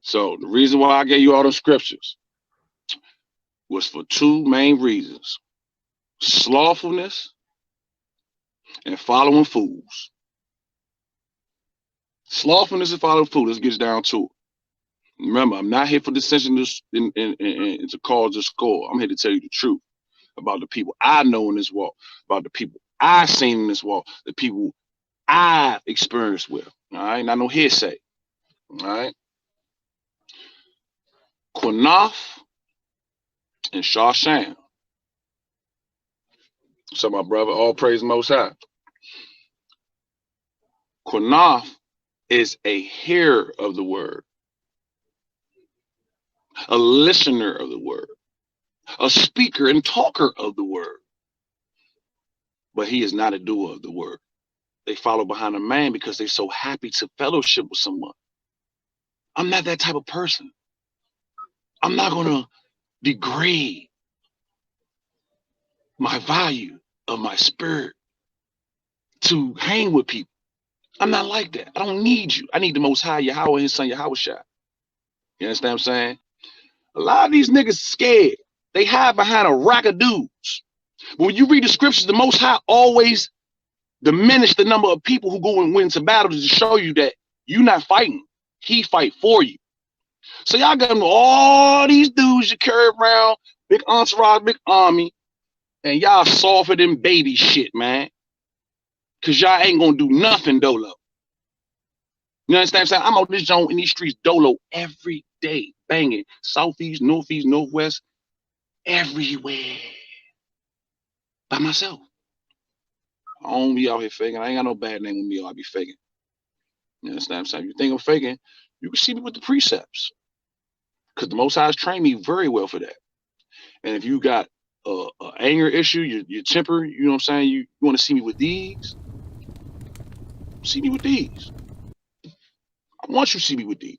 So the reason why I gave you all those scriptures was for two main reasons: slothfulness and following fools. Slothfulness and following fools. Let's get down to it. Remember, I'm not here for dissension to cause a score. I'm here to tell you the truth about the people I know in this walk, about the people I've seen in this walk, the people I've experienced with. All right, not no hearsay. All right. QUEENATH and SHAM. So my brother, all praise Most High. QUEENATH is a hearer of the word, a listener of the word, a speaker and talker of the word, but he is not a doer of the word. They follow behind a man because they're so happy to fellowship with someone. I'm not that type of person. I'm not going to degrade my value of my spirit to hang with people. I'm not like that. I don't need you. I need the Most High Yahawah and his son YAHAWASHI. You understand what I'm saying? A lot of these niggas scared. They hide behind a rack of dudes. But when you read the scriptures, the Most High always diminish the number of people who go and win into battles to show you that you're not fighting. He fight for you. So y'all got all these dudes you carry around, big entourage, big army, and y'all softer than baby shit, man. Cause y'all ain't gonna do nothing dolo. You understand what I'm saying? I'm on this joint in these streets dolo every day, banging southeast, northeast, northwest, everywhere by myself. I don't be out here faking. I ain't got no bad name with me. I be faking. You understand what I'm saying? If you think I'm faking, you can see me with the precepts, because the Most High has trained me very well for that. And if you got an anger issue, your temper, you know what I'm saying? You want to see me with these? See me with these. I want you to see me with these.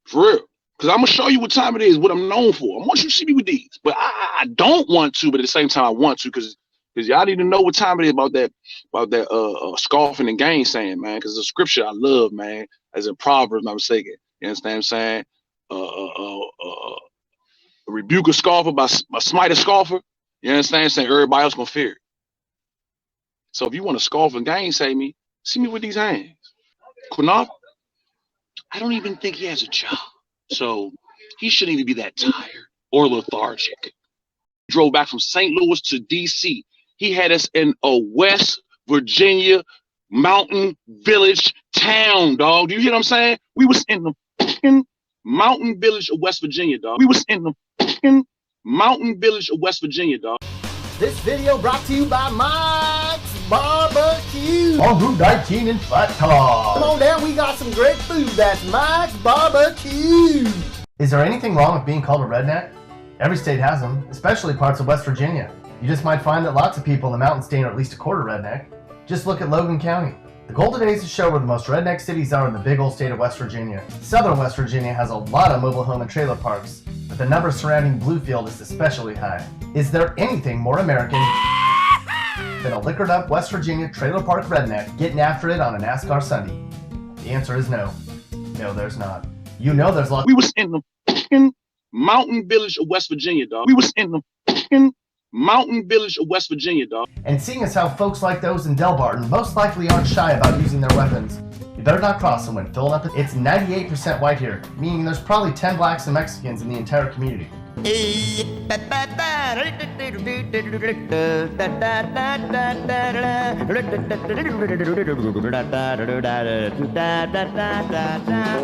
For real. Because I'm going to show you what time it is, what I'm known for. I want you to see me with these. But I don't want to, but at the same time I want to, because y'all need to know what time it is about that scoffing and gainsaying, man. Because the scripture I love, man, as in Proverbs, I'm mistaken. You understand what I'm saying? Rebuke a scoffer by smite a scoffer. You understand what I'm saying? Everybody else gonna fear it. So if you want to scoff and gainsay me, see me with these hands. QUEENATH, I don't even think he has a job. So he shouldn't even be that tired or lethargic. Drove back from St. Louis to DC. He had us in a West Virginia mountain village town, dog. Do you hear what I'm saying? We was in the fucking mountain village of West Virginia, dog. We was in the fucking mountain village of West Virginia, dog. This video brought to you by Mike's Barbecue on Route 19 in Flat Top. Come on down, we got some great food. That's Mike's Barbecue. Is there anything wrong with being called a redneck? Every state has them, especially parts of West Virginia. You just might find that lots of people in the mountain state are at least a quarter redneck. Just look at Logan County. The golden days show where the most redneck cities are in the big old state of West Virginia. Southern West Virginia has a lot of mobile home and trailer parks, but the number surrounding Bluefield is especially high. Is there anything more American than a liquored up West Virginia trailer park redneck getting after it on a NASCAR Sunday? The answer is no. No, there's not. You know there's lots. We was in the fucking mountain village of West Virginia, dog. We was in the fucking mountain village of West Virginia, dog. And seeing as how folks like those in Delbarton most likely aren't shy about using their weapons, you better not cross them when filling up. It's 98% white here, meaning there's probably 10 blacks and Mexicans in the entire community.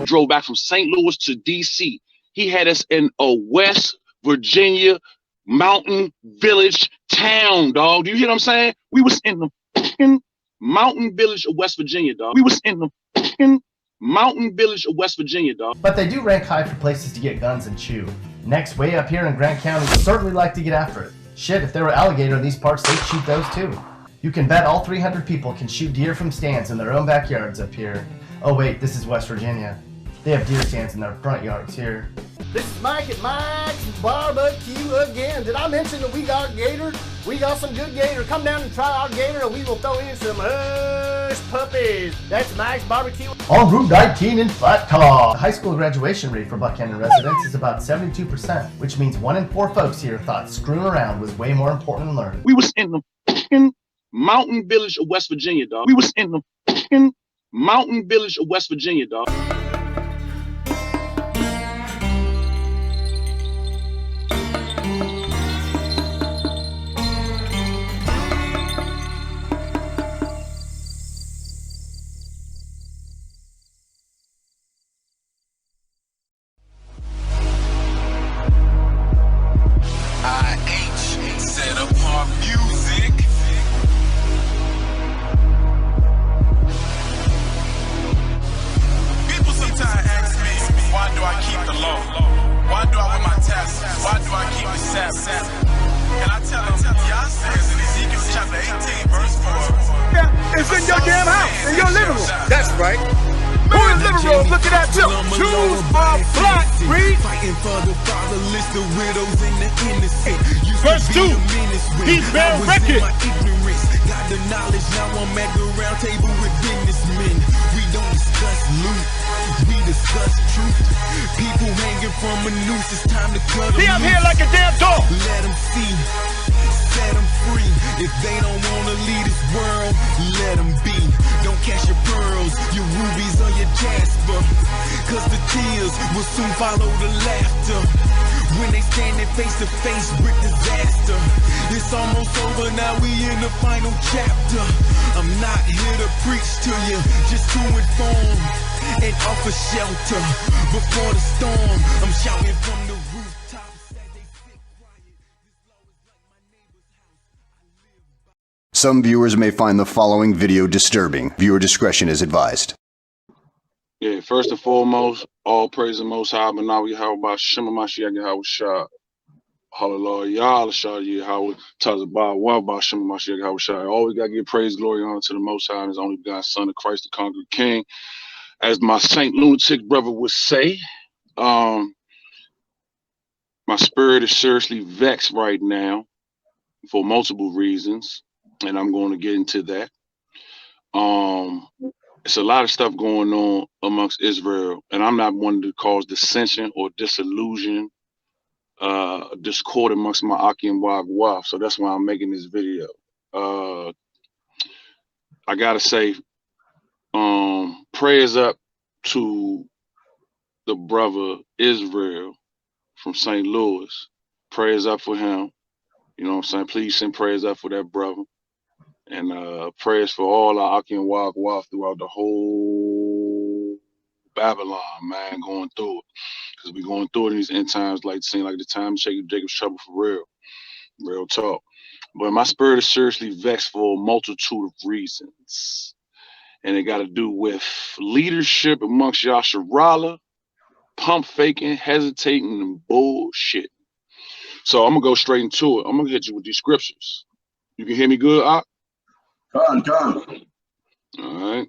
Drove back from St. Louis to DC. He had us in a West Virginia mountain village town, dog. Do you hear what I'm saying? We was in the fucking mountain village of West Virginia, dog. We was in the fucking mountain village of West Virginia, dog. But they do rank high for places to get guns and chew. Next, way up here in Grant County, would certainly like to get after it. Shit, if there were alligator in these parts, they'd shoot those too. You can bet all 300 people can shoot deer from stands in their own backyards up here. Oh wait, this is West Virginia. They have deer stands in their front yards here. This is Mike at Mike's Barbecue again. Did I mention that we got gator? We got some good gator. Come down and try our gator and we will throw in some hush puppies. That's Mike's Barbecue. On Route 19 in Flat Top. The high school graduation rate for Buckhannon residents is about 72%, which means 1 in 4 folks here thought screwing around was way more important than learning. We was in the fucking mountain village of West Virginia, dog. We was in the fucking mountain village of West Virginia, dog. It's in your damn house, in your living room. That's right. Who in the living room? Look at that too. Choose my black, read. Fighting for the fatherless, the widows, and the innocent. Verse 2. He's bare record. Got the knowledge, now I'm at the round table with businessmen. We don't discuss loot, we discuss truth. People hanging from a noose, it's time to cut them See, I'm here like a damn dog. Let them see, set them free. If they don't wanna leave this world, let them be. Don't cash your pearls, your rubies or your jasper, cause the tears will soon follow the laughter. When they standing face to face with disaster, it's almost over, now we in the final chapter. I'm not here to preach to you, just to inform and offer shelter before the storm. I'm shouting from the rooftops as they sit quiet. This law is like my neighbor's house. I live by. Some viewers may find the following video disturbing. Viewer discretion is advised. Yeah, first and foremost, all praise the Most High, but now YAHAWASHI, MASHAYACH, YAHAWASHI, hallelujah, YAHAWAH, Tazabah, Wabah, MASHAYACH, YAHAWASHI. Always got to give praise, glory, and honor to the Most High and His only begotten Son of Christ, the conquering King. As my Saint Lunatic brother would say, my spirit is seriously vexed right now for multiple reasons, and I'm going to get into that. It's a lot of stuff going on amongst Israel, and I'm not one to cause dissension or disillusion, discord amongst my Aki and YAHAWAH. So that's why I'm making this video. I gotta say, prayers up to the brother Israel from St. Louis. Prayers up for him. You know what I'm saying? Please send prayers up for that brother. And prayers for all our Aki and YAHAWAH throughout the whole Babylon, man, going through it. Because we're going through it in these end times, like it seems like the time of Jacob's trouble for real talk. But my spirit is seriously vexed for a multitude of reasons. And it got to do with leadership amongst Yasharala, pump faking, hesitating, and bullshit. So I'm going to go straight into it. I'm going to hit you with these scriptures. You can hear me good, Ak? Come. All right.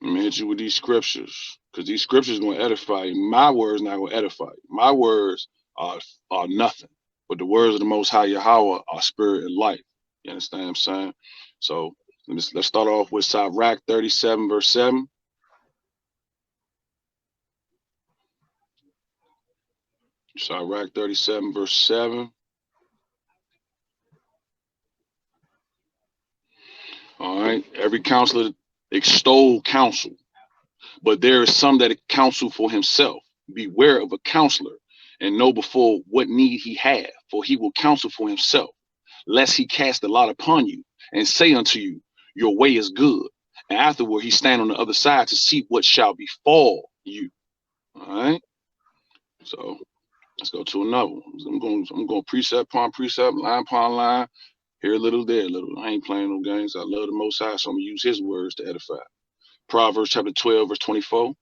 Let me hit you with these scriptures, because these scriptures are going to edify you. My words not going to edify you. My words are nothing, but the words of the Most High YAHAWAH are spirit and life. You understand what I'm saying? So let's start off with Sirach 37 verse 7. Sirach 37 verse 7. All right. Every counselor extol counsel, but there is some that counsel for himself. Beware of a counselor, and know before what need he hath, for he will counsel for himself, lest he cast a lot upon you, and say unto you, your way is good, and afterward he stand on the other side to see what shall befall you. All right. So let's go to another one. I'm going precept upon precept, line upon line. Here a little, there a little. I ain't playing no games. I love the Most High, so I'm going to use his words to edify. Proverbs chapter 12, verse 24.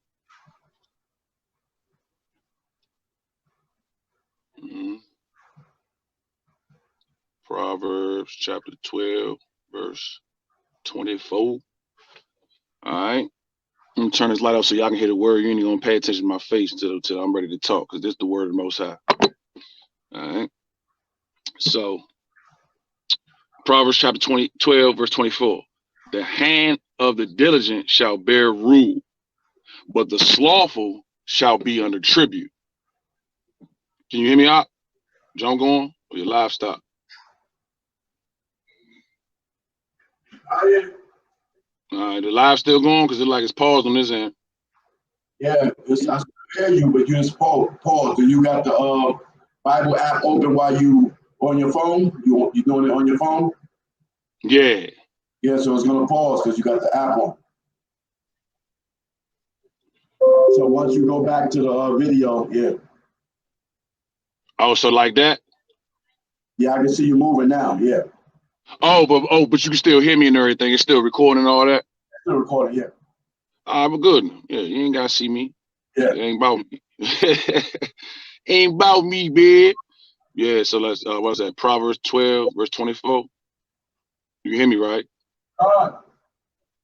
Proverbs chapter 12, verse 24. All right. I'm gonna turn this light off so y'all can hear the word. You ain't gonna pay attention to my face until I'm ready to talk, because this is the word of the Most High. All right. So Proverbs chapter 12, verse 24. The hand of the diligent shall bear rule, but the slothful shall be under tribute. Can you hear me out? John going? Or your livestock? Yeah. All right, the live still going because it's paused on this end. Yeah, I still hear you, but you just pause. Do you got the Bible app open while you on your phone? You doing it on your phone? Yeah. Yeah, so it's gonna pause because you got the app on. So once you go back to the video, yeah. Oh, so like that? Yeah, I can see you moving now. Yeah. Oh, but you can still hear me and everything. It's still recording and all that. It's still recording. Yeah. All right, but good. Yeah, you ain't gotta see me. Yeah. It ain't about me. Ain't about me, babe. Yeah. So let's. What's that? Proverbs 12, verse 24. You can hear me, right? All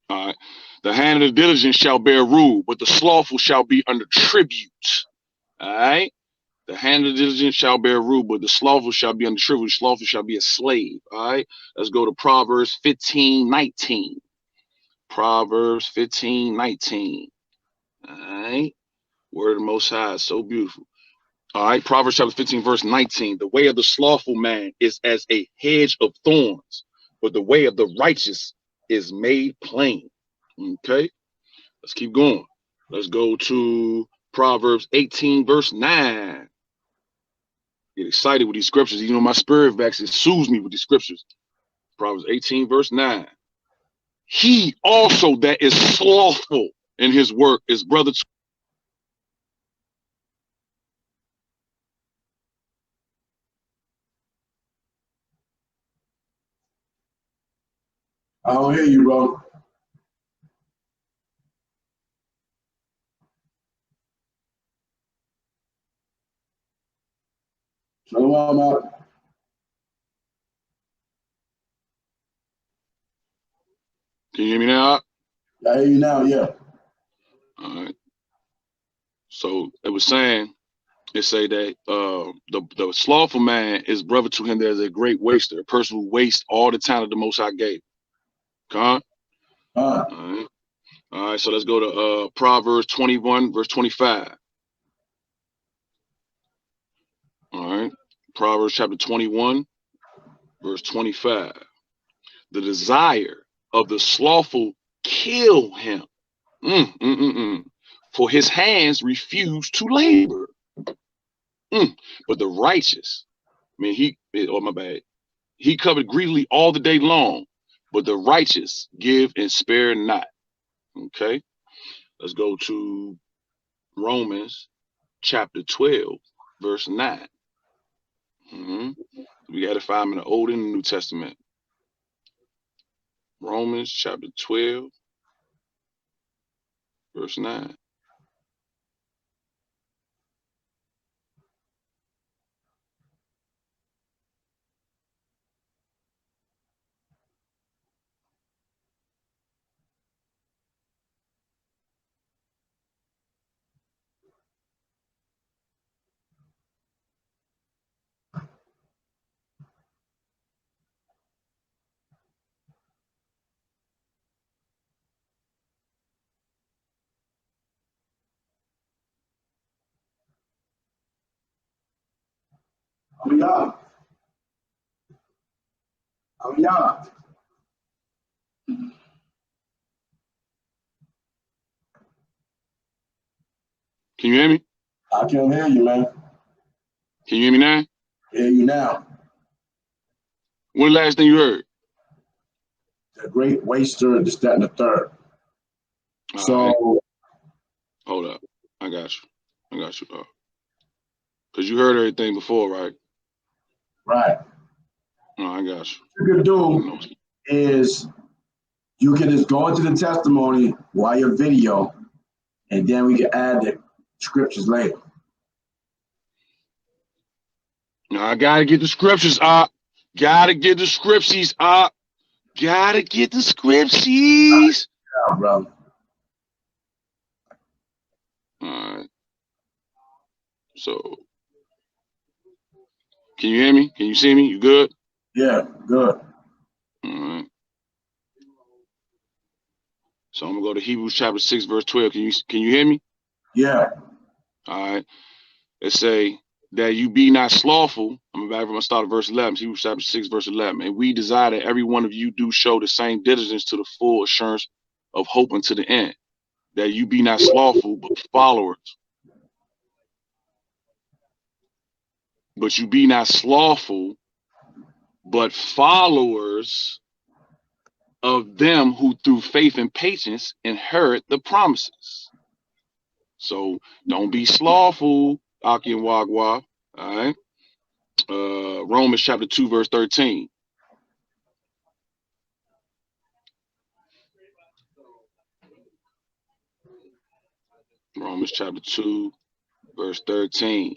right. The hand of the diligent shall bear rule, but the slothful shall be under tribute. All right. The hand of the diligent shall bear rule, but the slothful shall be under tribute. The slothful shall be a slave. All right. Let's go to Proverbs 15:19. Proverbs 15:19. All right. Word of the Most High is so beautiful. All right. Proverbs chapter 15, verse 19. The way of the slothful man is as a hedge of thorns, but the way of the righteous is made plain. Okay. Let's keep going. Let's go to Proverbs 18, verse 9. Get excited with these scriptures. You know, my spirit actually soothes me with these scriptures. Proverbs 18, verse 9. He also that is slothful in his work is brother to. I don't hear you, bro. Shalom out. Can you hear me now? I hear you now, yeah. All right. So it was saying, it say that the slothful man is brother to him that is a great waster, a person who wastes all the time that the Most High gave. All right. All right, so let's go to Proverbs 21, verse 25. All right. Proverbs chapter 21, verse 25. The desire of the slothful kill him. For his hands refuse to labor. But the righteous, he covered greedily all the day long, but the righteous give and spare not. Okay, let's go to Romans chapter 12, verse 9. We got to find them in the Old and the New Testament. Romans chapter 12, verse 9. Yeah. Can you hear me? I can hear you, man. Can you hear me now? Hear you now. When the last thing you heard? The great waster, this, that, and the third. So hold up. I got you. Because you heard everything before, right? Right. No, I got you. What you could do is you can just go into the testimony while your video, and then we can add the scriptures later. No, I gotta get the scriptures up. Gotta get the scriptures up. Gotta get the scriptures. Yeah, brother. All right. So, can you hear me? Can you see me? You good? Yeah, good. All right. So I'm gonna go to Hebrews chapter 6, verse 12. Can you hear me? Yeah. All right. It say that you be not slothful. I'm back from the start of verse 11. Hebrews chapter 6, verse 11. And we desire that every one of you do show the same diligence to the full assurance of hope unto the end. That you be not slothful, but followers. But you be not slothful, but followers of them who through faith and patience inherit the promises. So don't be slothful, Aki and Wagwa. All right. Romans chapter 2, verse 13. Romans chapter 2, verse 13.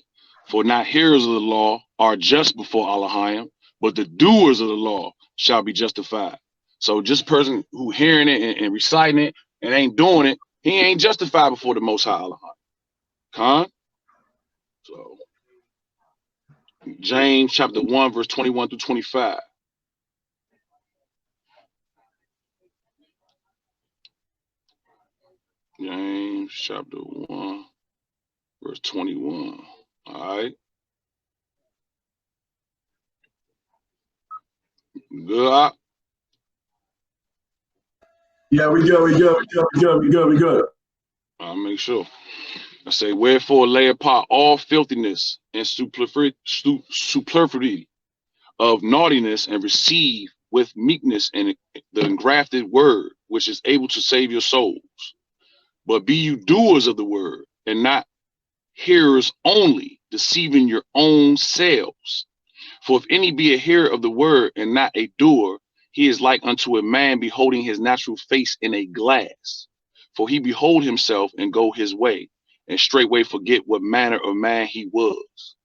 For not hearers of the law are just before Allahim, but the doers of the law shall be justified. So just person who hearing it and reciting it and ain't doing it, he ain't justified before the Most High Allahim. Con? So James chapter 1, verse 21 through 25. James chapter 1, verse 21. All right. Good. Yeah, we good. I'll make sure. I say, wherefore lay apart all filthiness and superfluity of naughtiness, and receive with meekness and the engrafted word, which is able to save your souls. But be you doers of the word, and not hearers only, deceiving your own selves. For if any be a hearer of the word and not a doer, he is like unto a man beholding his natural face in a glass. For he behold himself and go his way, and straightway forget what manner of man he was.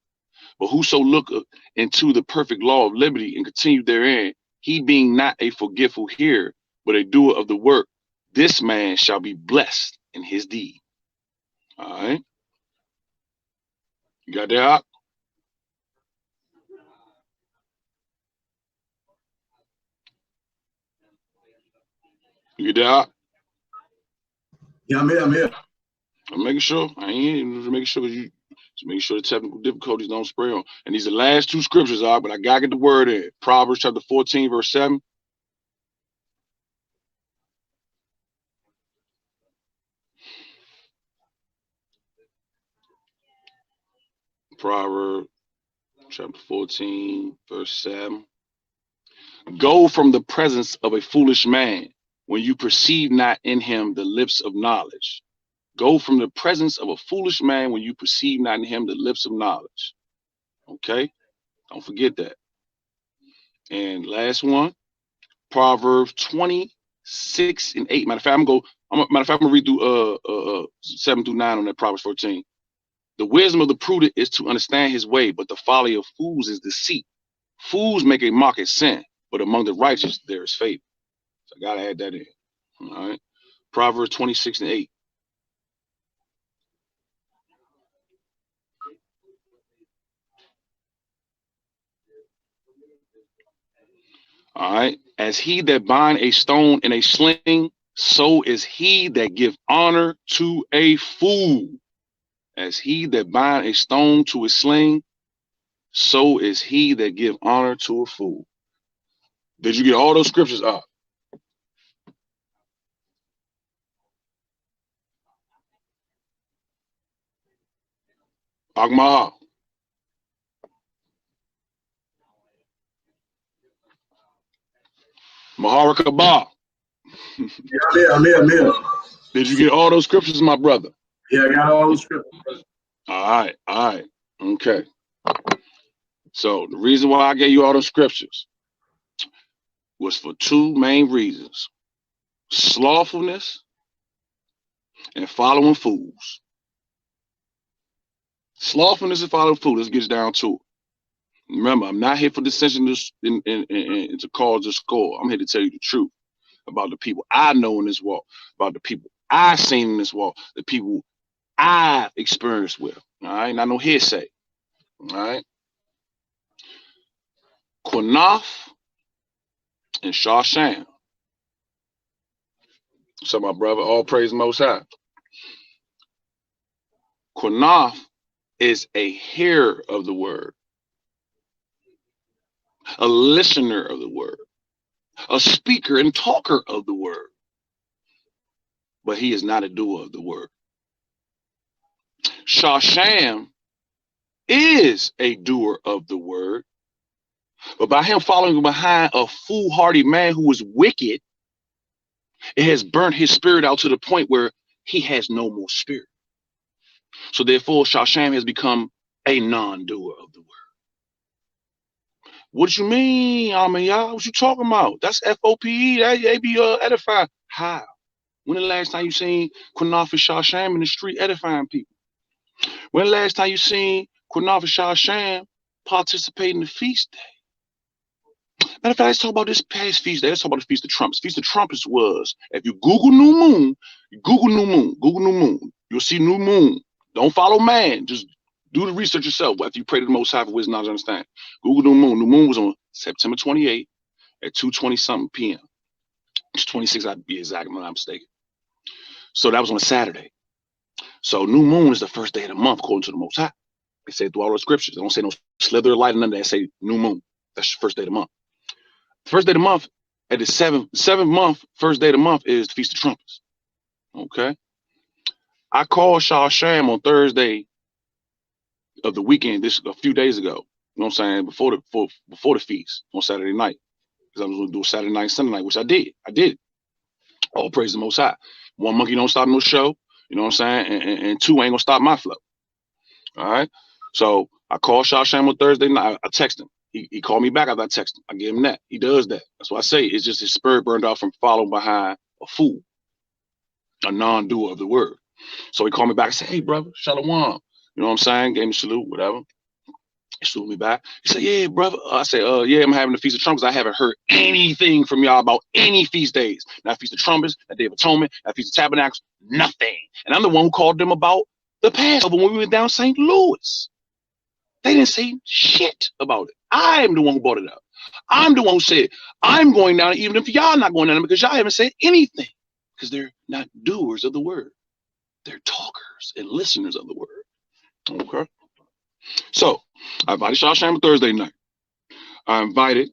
But whoso looketh into the perfect law of liberty and continue therein, he being not a forgetful hearer, but a doer of the work, this man shall be blessed in his deed. All right. You got that out? You get that out? Yeah, I'm here. I'm making sure. I ain't just making sure you just making sure the technical difficulties don't spray on. And these are the last two scriptures are, but I gotta get the word in. Proverbs chapter 14, verse 7. Proverbs chapter 14, verse 7. Go from the presence of a foolish man when you perceive not in him the lips of knowledge. Go from the presence of a foolish man when you perceive not in him the lips of knowledge. Okay? Don't forget that. And last one, Proverbs 26 and 8. Matter of fact, I'm gonna read through 7 through 9 on that Proverbs 14. The wisdom of the prudent is to understand his way, but the folly of fools is deceit. Fools make a mock at sin, but among the righteous there is favor. So I gotta add that in. All right. Proverbs 26 and 8. All right. As he that bind a stone in a sling, so is he that give honor to a fool. As he that bind a stone to a sling, so is he that give honor to a fool. Did you get all those scriptures up? AHMAYAH. Maharakabah. Yeah, I'm here. Did you get all those scriptures, my brother? Yeah, I got all the scriptures. All right. Okay. So the reason why I gave you all those scriptures was for two main reasons: slothfulness and following fools. Slothfulness and following fools. Let's get down to it. Remember, I'm not here for dissension to cause a score. I'm here to tell you the truth about the people I know in this walk, about the people I've seen in this walk, the people I've experienced with. All right, not no hearsay. All right. QUEENATH and SHAM. So my brother, all praise the Most High. QUEENATH is a hearer of the word, a listener of the word, a speaker and talker of the word, but he is not a doer of the word. SHAM is a doer of the word, but by him following behind a foolhardy man who is wicked, it has burnt his spirit out to the point where he has no more spirit. So therefore, SHAM has become a non-doer of the word. What you mean, AHMAYAH? What you talking about? That's FOPE. They be edifying. How? When the last time you seen QUEENATH and SHAM in the street edifying people? When the last time you seen QUEENATH and SHAM participate in the feast day? Matter of fact, let's talk about this past feast day. Let's talk about the Feast of Trumpets. Feast of Trumpets was, if you Google New Moon, Google New Moon, you'll see New Moon. Don't follow man. Just do the research yourself. But if you pray to the Most High for wisdom, knowledge, understand. Google New Moon. New Moon was on September 28th at 2:20 something p.m. It's 26, I'd be exact, if I'm not mistaken. So that was on a Saturday. So New Moon is the first day of the month, according to the Most High. They say through all the scriptures. They don't say no slither of light and none of that. They say New Moon. That's the first day of the month. First day of the month, at the seventh month, first day of the month is the Feast of Trumpets. Okay. I called SHAM on Thursday of the weekend, this a few days ago. You know what I'm saying? Before the feast on Saturday night. Because I was gonna do a Saturday night, Sunday night, which I did. I did. All praise the Most High. One monkey don't stop no show. You know what I'm saying? And two ain't gonna stop my flow. All right. So I called SHAM on Thursday night. I texted him. He called me back after I texted him. I gave him that. He does that. That's what I say. It's just his spirit burned out from following behind a fool, a non-doer of the word. So he called me back and said, hey, brother, shalom. You know what I'm saying? Gave me a salute, whatever. He saluted me back. He said, yeah, brother. I said, yeah, I'm having the Feast of Trumpets. I haven't heard anything from y'all about any feast days. Not Feast of Trumpets, not Day of Atonement, not Feast of Tabernacles, nothing. And I'm the one who called them about the Passover when we went down St. Louis. They didn't say shit about it. I am the one who brought it up. I'm the one who said, I'm going down, even if y'all not going down, because y'all haven't said anything. Because they're not doers of the word. They're talkers and listeners of the word. Okay. So I invited SHAM Thursday night. I invited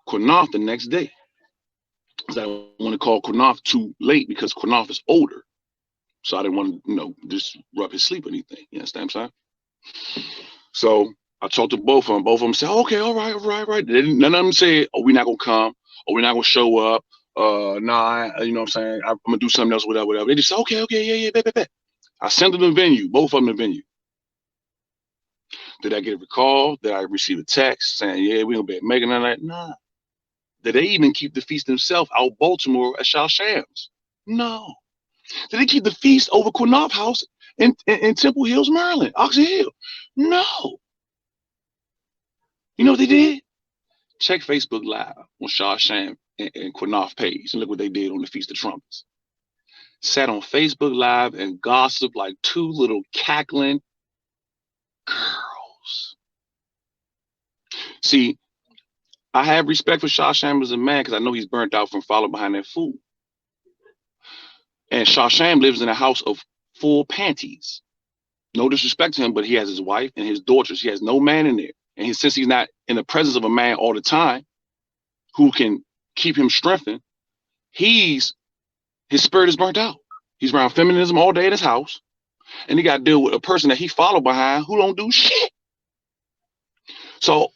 QUEENATH the next day. Because I didn't want to call QUEENATH too late because QUEENATH is older. So I didn't want to, disrupt his sleep or anything. You understand what I'm saying? So I talked to both of them. Both of them said, okay, all right. None of them said, oh, we're not going to come, or we're not going to show up. Nah, you know what I'm saying? I'm going to do something else, whatever. They just said, okay, yeah, bet. I sent them the venue, both of them the venue. Did I get a call? Did I receive a text saying, yeah, we're going to be making that? Nah. Did they even keep the feast themselves out Baltimore at SHAM's? No. Did they keep the feast over QUEENATH House in Temple Hills, Maryland, Oxford Hill? No. You know what they did? Check Facebook Live on SHAM and QUEENATH page and look what they did on the Feast of Trumpets. Sat on Facebook Live and gossiped like two little cackling girls. See, I have respect for SHAM as a man because I know he's burnt out from following behind that fool. And SHAM lives in a house of full panties. No disrespect to him, but he has his wife and his daughters. He has no man in there. And since he's not in the presence of a man all the time who can keep him strengthened, his spirit is burnt out. He's around feminism all day in his house. And he got to deal with a person that he followed behind who don't do shit. So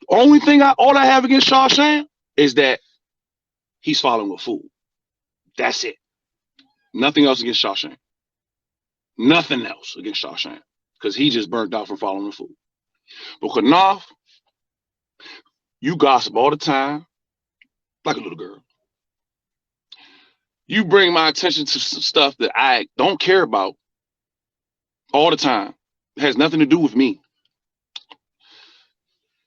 all I have against SHAM is that he's following a fool. That's it. Nothing else against SHAM. Nothing else against SHAM. Because he just burnt out from following a fool. But QUEENATH, you gossip all the time like a little girl. You bring my attention to some stuff that I don't care about all the time. It has nothing to do with me.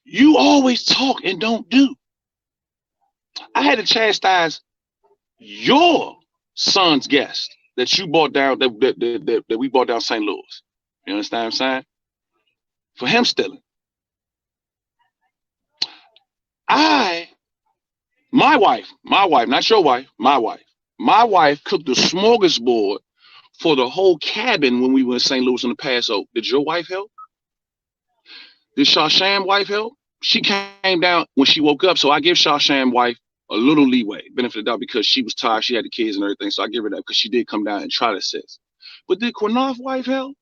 You always talk and don't do. I had to chastise your son's guest that you bought down, that we bought down St. Louis. You understand what I'm saying? For him stealing. My wife, not your wife, my wife cooked the smorgasbord for the whole cabin when we were in St. Louis on the Passover. Did your wife help? Did SHAM wife help? She came down when she woke up, so I give SHAM wife a little leeway, benefit of the doubt, because she was tired, she had the kids and everything, so I give her that because she did come down and try to assist. But did QUEENATH wife help?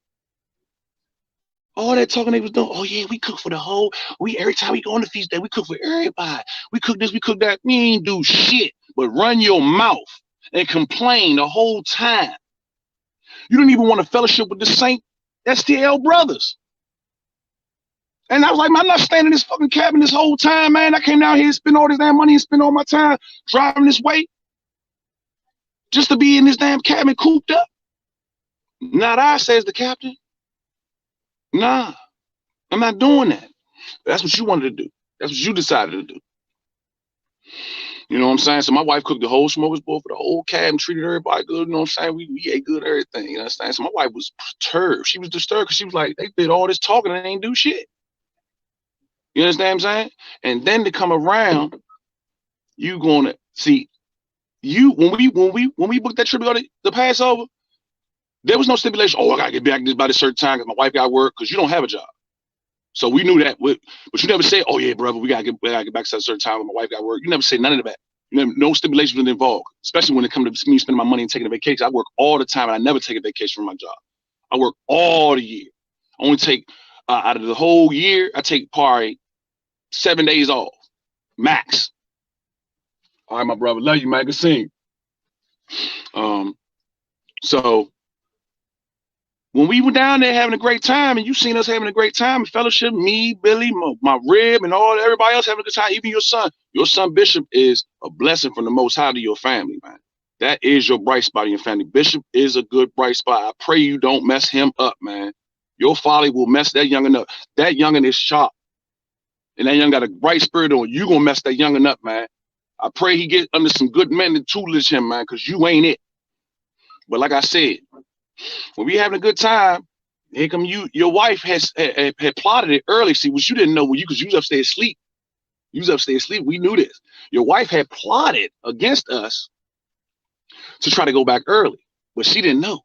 All that talking they was doing, oh yeah, we cook for the whole, every time we go on the feast day, we cook for everybody. We cook this, we cook that. We ain't do shit but run your mouth and complain the whole time. You don't even want to fellowship with the Saint STL brothers. And I was like, man, I'm not staying in this fucking cabin this whole time, man. I came down here and spent all this damn money and spent all my time driving this way just to be in this damn cabin cooped up. Not I, says the captain. Nah, I'm not doing that. That's what you wanted to do. That's what you decided to do. You know what I'm saying? So my wife cooked the whole smorgasbord for the whole cabin, treated everybody good. You know what I'm saying? We ate good, everything. You know what I'm saying? So my wife was perturbed. She was disturbed because she was like, they did all this talking and they ain't do shit. You understand what I'm saying? And then to come around, you gonna see you when we booked that trip to go to the Passover, there was no stipulation. Oh, I gotta get back this by a certain time because my wife got work, because you don't have a job. So we knew that, but you never say, oh yeah, brother, we gotta get back to a certain time when my wife got work. You never say none of that. No stipulations was involved, especially when it comes to me spending my money and taking a vacation. I work all the time and I never take a vacation from my job. I work all the year. I only take out of the whole year, I take probably 7 days off, max. All right, my brother, love you, man. I can sing. So when we were down there having a great time, and you seen us having a great time, and fellowship, me, Billy, my rib, and everybody else having a good time, even your son Bishop is a blessing from the Most High to your family, man. That is your bright spot in your family. Bishop is a good bright spot. I pray you don't mess him up, man. Your folly will mess that youngin' up. That youngin' is sharp. And that young got a bright spirit on. You gonna mess that youngin' up, man. I pray he get under some good men to tutelage him, man, because you ain't it. But like I said, when we having a good time, here come you. Your wife had plotted it early. See, what you didn't know, because you was upstairs asleep. You was upstairs asleep. We knew this. Your wife had plotted against us to try to go back early, but she didn't know.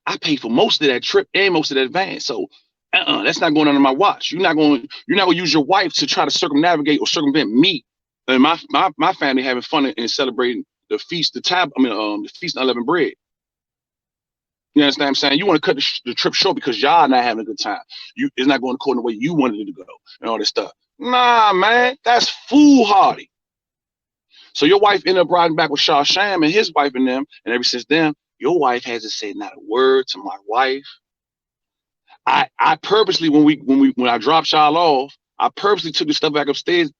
I paid for most of that trip and most of that advance. So that's not going under my watch. You're not going to use your wife to try to circumnavigate or circumvent me and my family having fun and celebrating the feast, the feast of unleavened bread. You understand what I'm saying? You want to cut the trip short because y'all not having a good time. It's not going according to the way you wanted it to go and all this stuff. Nah, man, that's foolhardy. So your wife ended up riding back with SHAM and his wife and them, and ever since then, your wife hasn't said not a word to my wife. I purposely, when I dropped y'all off, I purposely took the stuff back upstairs,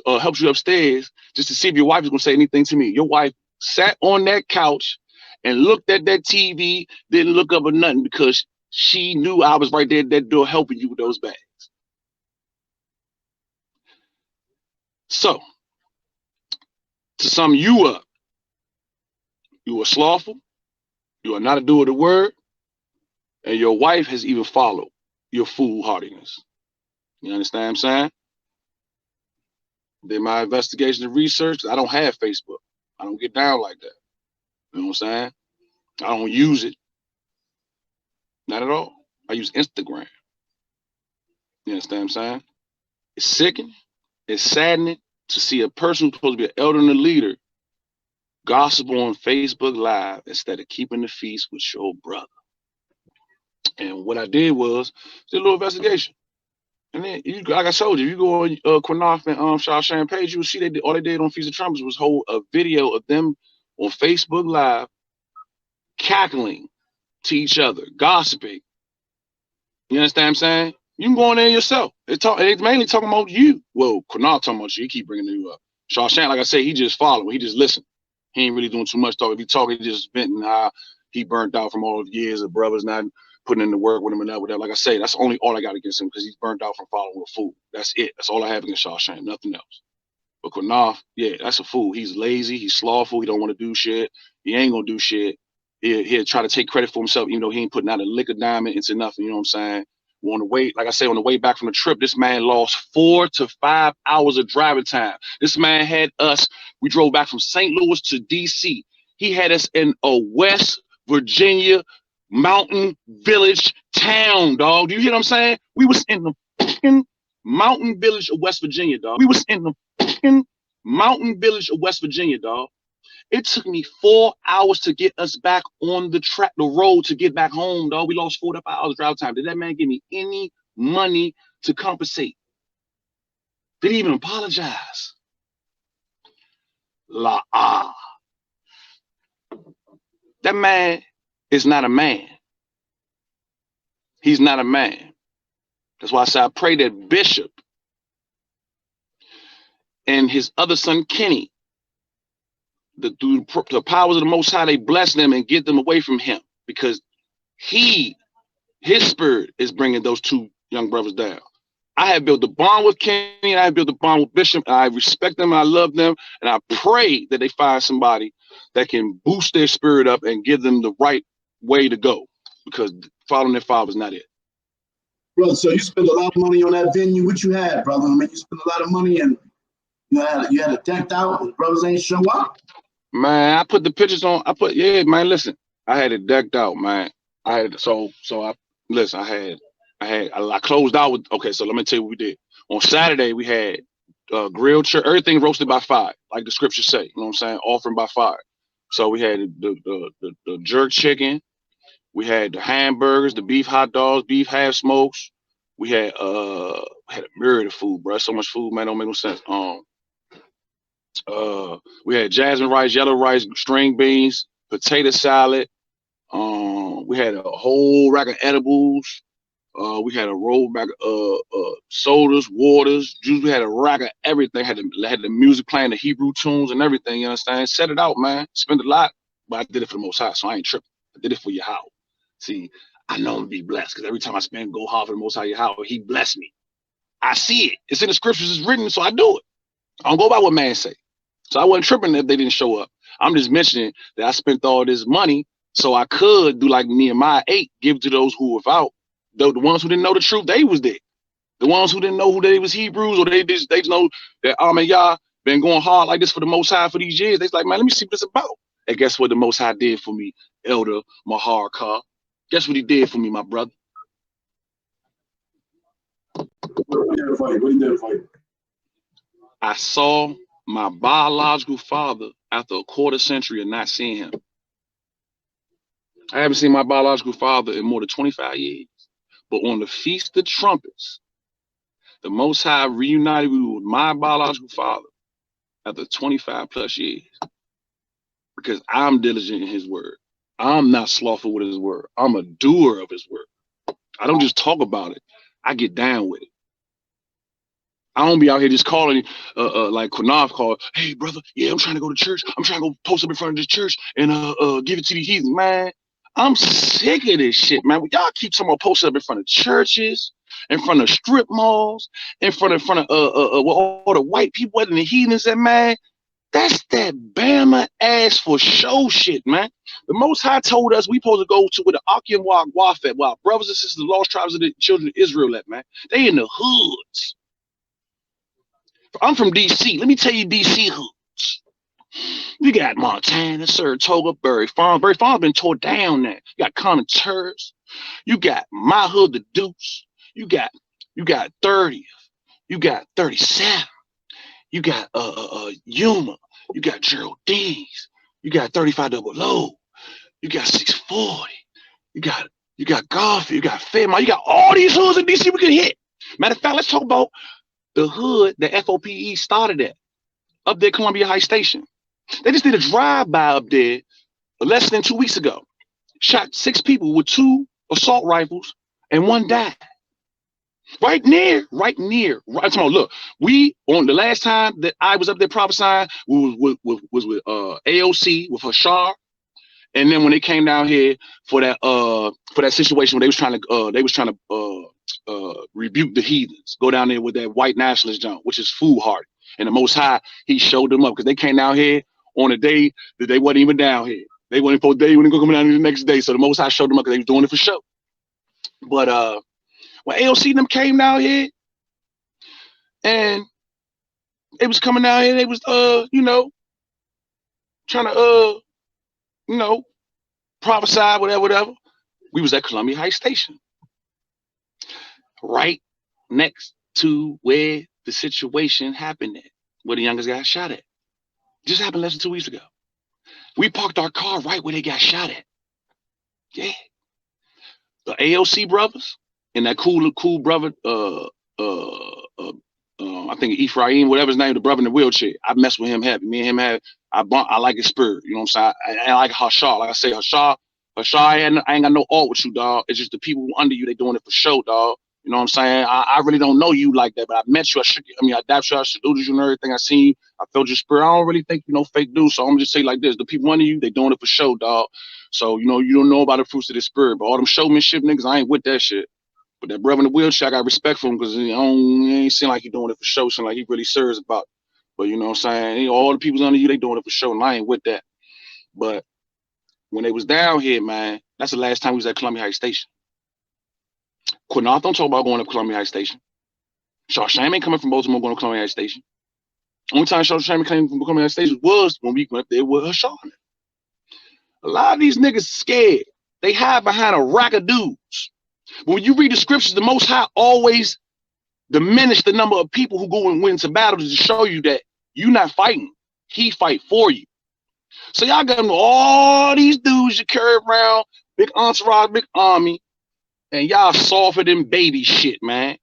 helped you upstairs, just to see if your wife was gonna say anything to me. Your wife sat on that couch and looked at that TV, didn't look up or nothing, because she knew I was right there at that door helping you with those bags. So, to sum you up, you are slothful, you are not a doer of the word, and your wife has even followed your foolhardiness. You understand what I'm saying? Did my investigation and research. I don't have Facebook. I don't get down like that. You know what I'm saying? I don't use it. Not at all. I use Instagram. You understand what I'm saying? It's sickening. It's saddening to see a person who's supposed to be an elder and a leader gossip on Facebook Live instead of keeping the feast with your brother. And what I did was did a little investigation. And then, like I told you, you go on QUEENATH and SHAM page, you will see all they did on Feast of Trumpets was hold a video of them on Facebook Live cackling to each other, gossiping. You understand what I'm saying? You can go in there yourself. It's mainly talking about you. Well, QUEENATH talking about you. He keep bringing you up. SHAM, like I said, he just following. He just listen. He ain't really doing too much talking. If he talking, he just venting how he burnt out from all the years of brothers not putting in the work with him and whatever. Like I say, that's all I got against him, because he's burnt out from following a fool. That's it. That's all I have against SHAM, nothing else. But QUEENATH, yeah, that's a fool. He's lazy. He's slothful. He don't want to do shit. He ain't gonna do shit. He'll try to take credit for himself, even though he ain't putting out a lick of diamond into nothing. You know what I'm saying? On the way, like I said, on the way back from the trip, this man lost 4 to 5 hours of driving time. This man had us. We drove back from St. Louis to DC. He had us in a West Virginia mountain village town, dog. Do you hear what I'm saying? We was in the fucking mountain village of West Virginia, dog. We was in the fucking mountain village of West Virginia, dog. It took me 4 hours to get us back on the road to get back home, dog. We lost 4 to 5 hours drive time. Did that man give me any money to compensate? Did he even apologize? That man is not a man. He's not a man. That's why I say I pray that Bishop and his other son Kenny, through the powers of the Most High, they bless them and get them away from him, because his spirit is bringing those 2 young brothers down. I have built a bond with Kenny, and I have built a bond with Bishop, and I respect them, and I love them, and I pray that they find somebody that can boost their spirit up and give them the right way to go, because following their father is not it. Brother, so you spent a lot of money on that venue. What you had, brother? I mean, you spent a lot of money, and you had it decked out, and brothers ain't show up. Man, I put the pictures on. Yeah, man. Listen, I had it decked out, man. I closed out with. Okay, so let me tell you what we did. On Saturday, we had grilled church, everything roasted by fire, like the scriptures say. You know what I'm saying? Offering by fire. So we had the jerk chicken. We had the hamburgers, the beef hot dogs, beef half smokes. We had a myriad of food, bro. So much food, man, don't make no sense. We had jasmine rice, yellow rice, string beans, potato salad. We had a whole rack of edibles. We had a roll back of sodas, waters, juice. We had a rack of everything. Had the music playing, the Hebrew tunes and everything. You understand? Set it out, man. Spent a lot, but I did it for the Most High, so I ain't tripping. I did it for YAHAWAH. See, I know I'm gonna be blessed, because every time I go hard for the Most High YAHAWAH, He bless me. I see it. It's in the scriptures. It's written, so I do it. I don't go by what man say. So I wasn't tripping if they didn't show up. I'm just mentioning that I spent all this money so I could do like Nehemiah 8, give to those who were without. The ones who didn't know the truth, they was there. The ones who didn't know who they was Hebrews, or they just know that AHMAYAH been going hard like this for the Most High for these years. They's like, man, let me see what it's about. And guess what the Most High did for me, Elder Maharkar? Guess what he did for me, my brother? What he did for you? I saw my biological father after a quarter century of not seeing him. I haven't seen my biological father in more than 25 years. But on the Feast of Trumpets, the Most High reunited me with my biological father after 25 plus years. Because I'm diligent in His word. I'm not slothful with His word. I'm a doer of His word. I don't just talk about it. I get down with it. I don't be out here just calling, like Queenath called, hey, brother, yeah, I'm trying to go to church. I'm trying to go post up in front of this church and give it to these heathens. Man, I'm sick of this shit, man. Y'all keep talking about posting up in front of churches, in front of strip malls, in front of all the white people and the heathens, and man, that's that Bama ass for show shit, man. The Most High told us we supposed to go to where the YAHAWAH at, while brothers and sisters, the lost tribes of the children of Israel at, man. They in the hoods. I'm from DC. Let me tell you DC hoods. You got Montana, Saratoga, Berry Farm. Berry Farm been tore down now. You got Commenters. You got my hood, the Deuce. You got 30th. You got 37. You got Yuma. You got Geraldine's. You got 35 Double O. You got 640. You got Garfield. You got Fairmont. You got all these hoods in DC we can hit. Matter of fact, let's talk about the hood that FOPE started at, up there, Columbia High Station. They just did a drive-by up there less than 2 weeks ago. Shot 6 people with 2 assault rifles, and 1 died. Right near. I'm talking about, look, we, on the last time that I was up there prophesying, was with AOC, with Hashar. And then when they came down here for that situation where they was trying to rebuke the heathens, go down there with that white nationalist jump, which is foolhardy. And the Most High, He showed them up, because they came down here on a day that they wasn't even down here. They went for a day when they go come down the next day. So the Most High showed them up because they was doing it for show. But when AOC and them came down here and they was coming down here, they was you know, trying to you know, prophesy, whatever. We was at Columbia Heights Station, right next to where the situation happened at, where the youngest got shot at. Just happened less than 2 weeks ago. We parked our car right where they got shot at. Yeah. The AOC brothers and that cool brother, I think Ephraim, whatever his name, the brother in the wheelchair. I mess with him heavy. Me and him have, I like his spirit. You know what I'm saying? I like Hashar. Like I say, Hashar, I ain't got no art with you, dog. It's just the people under you, they doing it for show, dog. You know what I'm saying? I really don't know you like that, but I met you. I dapped you, I saluted you and everything. I seen you. I felt your spirit. I don't really think you know fake dude. So I'm just say like this: the people under you, they doing it for show, dog. So you know you don't know about the fruits of the spirit, but all them showmanship niggas, I ain't with that shit. But that brother in the wheelchair, I got respect for him because he ain't seem like he doing it for show. Seem like he really serious about it. But you know what I'm saying? All the people under you, they doing it for show, and I ain't with that. But when they was down here, man, that's the last time we was at Columbia Heights Station. QUEENATH don't talk about going to Columbia Heights Station. SHAM ain't coming from Baltimore going to Columbia Heights Station. Only time SHAM came from Columbia Heights Station was when we went up there with Hashar. A lot of these niggas scared. They hide behind a rack of dudes. But when you read the scriptures, the Most High always diminish the number of people who go and win into battle to show you that you not fighting. He fight for you. So y'all got all these dudes you carry around, big entourage, big army, and y'all softer than baby shit, man.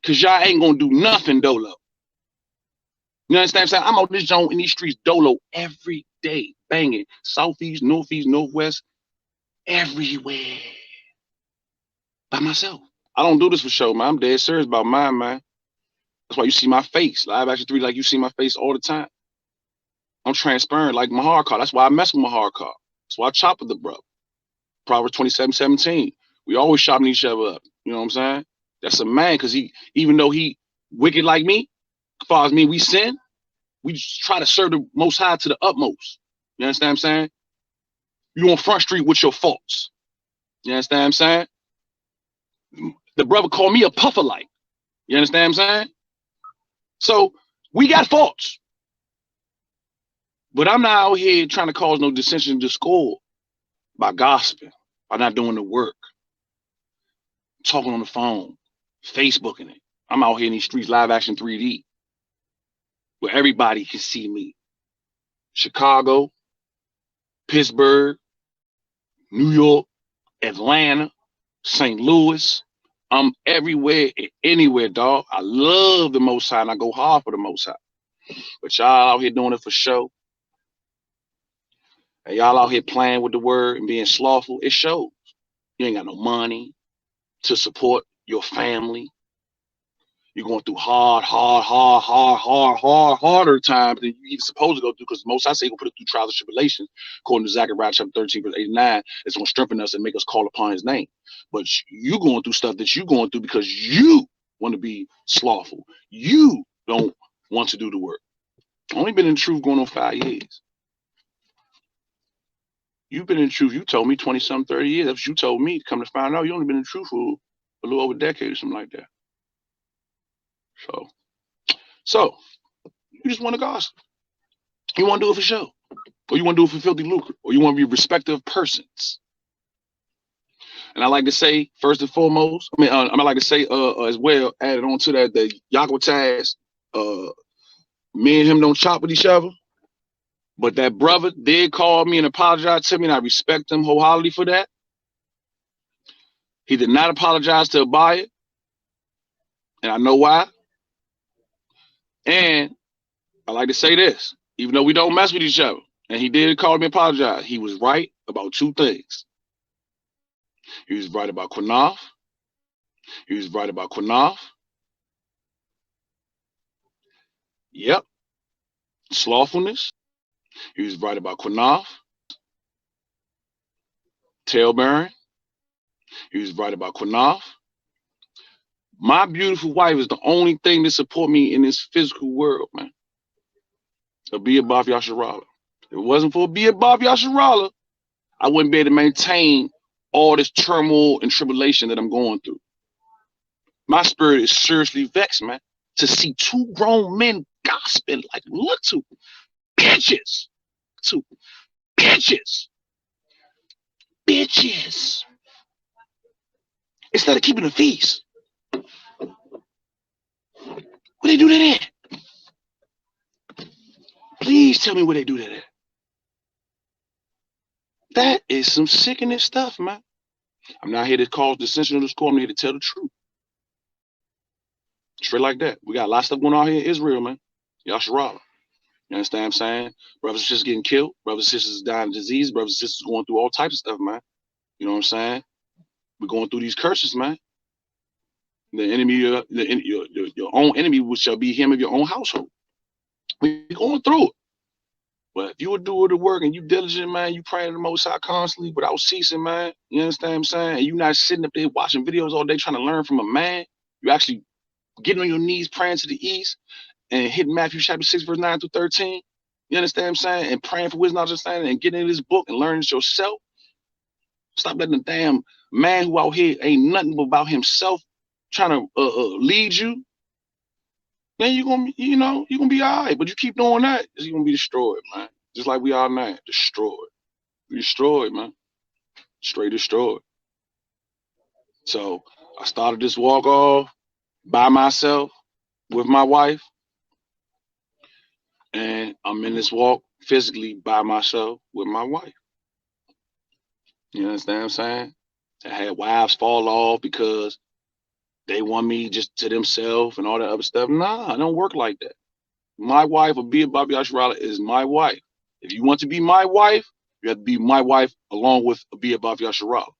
Cause y'all ain't gonna do nothing dolo. You understand what I'm saying? I'm on this joint in these streets dolo every day, banging. Southeast, northeast, northwest, everywhere. By myself. I don't do this for show, man. I'm dead serious about mine, man. That's why you see my face. Live Action 3, like you see my face all the time. I'm transparent like my hard car. That's why I mess with my hard car. That's why I chop with the brother. Proverbs 27:17. We always chopping each other up. You know what I'm saying? That's a man, because he, even though he wicked like me, as far as me, we sin, we just try to serve the Most High to the utmost. You understand what I'm saying? You on Front Street with your faults. You understand what I'm saying? The brother called me a puffer light. You understand what I'm saying? So we got faults. But I'm not out here trying to cause no dissension in discord by gossiping, by not doing the work, talking on the phone, Facebooking it. I'm out here in these streets, Live Action 3D, where everybody can see me. Chicago, Pittsburgh, New York, Atlanta, St. Louis. I'm everywhere and anywhere, dog. I love the Most High and I go hard for the Most High. But y'all out here doing it for show. And y'all out here playing with the word and being slothful. It shows. You ain't got no money to support your family. You're going through harder times than you even supposed to go through, because most I say gonna put it through trials and tribulations. According to Zechariah chapter 13, verse 89, it's gonna strengthen us and make us call upon his name. But you going through stuff that you going through because you want to be slothful. You don't want to do the work. Only been in truth going on 5 years. You've been in truth, you told me 20-something, 30 years. That's what you told me. Come to find out, you only been in truth for a little over a decade or something like that. So you just want to gossip. You want to do it for show, or you want to do it for filthy lucre, or you want to be respective persons. And I like to say, first and foremost, I like to say as well, added on to that, the YAHAWAH, me and him don't chop with each other, but that brother did call me and apologize to me, and I respect him wholeheartedly for that. He did not apologize to AHMAYAH, and I know why. And I like to say this, even though we don't mess with each other, and he did call me and apologize, he was right about two things. He was right about QUEENATH. He was right about QUEENATH. Yep. Slothfulness. He was right about QUEENATH. Tailbearing. He was right about QUEENATH. My beautiful wife is the only thing that support me in this physical world, man. To be above Yasharala. If it wasn't for be above Yasharala, I wouldn't be able to maintain all this turmoil and tribulation that I'm going through. My spirit is seriously vexed, man, to see two grown men gossiping like little bitches. Two bitches. Bitches. Instead of keeping the feast. Where they do that at? Please tell me where they do that at. That is some sickening stuff, man. I'm not here to cause dissension of the school. I'm here to tell the truth. Straight like that. We got a lot of stuff going on here in Israel, man. Yasharala. You understand what I'm saying? Brothers and sisters getting killed. Brothers and sisters dying of disease. Brothers and sisters going through all types of stuff, man. You know what I'm saying? We're going through these curses, man. The enemy, your own enemy shall be him of your own household. We're going through it. But if you would do the work and you diligent, man, you praying to the Most High constantly without ceasing, man. You understand what I'm saying? And you not sitting up there watching videos all day trying to learn from a man. You actually getting on your knees praying to the east and hitting Matthew chapter 6, verse 9 through 13. You understand what I'm saying? And praying for wisdom, knowledge, understanding, and getting in this book and learning it yourself. Stop letting the damn man who out here ain't nothing but about himself trying to lead you. Then you're gonna, you're gonna be all right. But you keep doing that, you're gonna be destroyed, man. Just like we are now, destroyed. We destroyed, man. Straight destroyed. So I started this walk off by myself with my wife. And I'm in this walk physically by myself with my wife. You understand what I'm saying? I had wives fall off because they want me just to themselves and all that other stuff. Nah, I don't work like that. My wife, Abia Bobby Ashrala, is my wife. If you want to be my wife, you have to be my wife along with Abia Bobby Ashrala.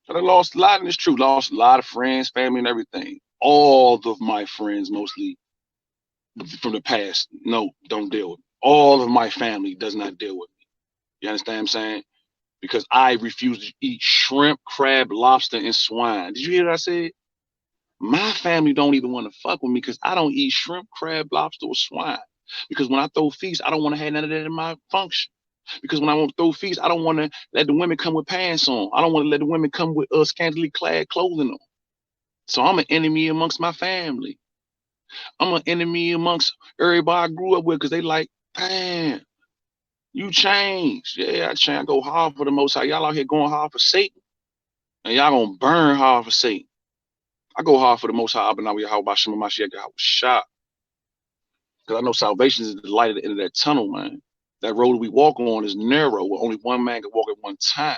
I lost a lot, and it's true. Lost a lot of friends, family, and everything. All of my friends, mostly from the past, no, don't deal with me. All of my family does not deal with me. You understand what I'm saying? Because I refuse to eat shrimp, crab, lobster, and swine. Did you hear what I said? My family don't even want to fuck with me because I don't eat shrimp, crab, lobster, or swine. Because when I throw feasts, I don't want to have none of that in my function. Because when I want to throw feasts, I don't want to let the women come with pants on. I don't want to let the women come with scantily clad clothing on. So I'm an enemy amongst my family. I'm an enemy amongst everybody I grew up with because they like, damn, you changed. Yeah, I changed. I go hard for the Most High. Y'all out here going hard for Satan. And y'all gonna burn hard for Satan. I go hard for the Most High. YAHAWASHI, MASHAYACH. Because I know salvation is the light at the end of that tunnel, man. That road we walk on is narrow, where only one man can walk at one time.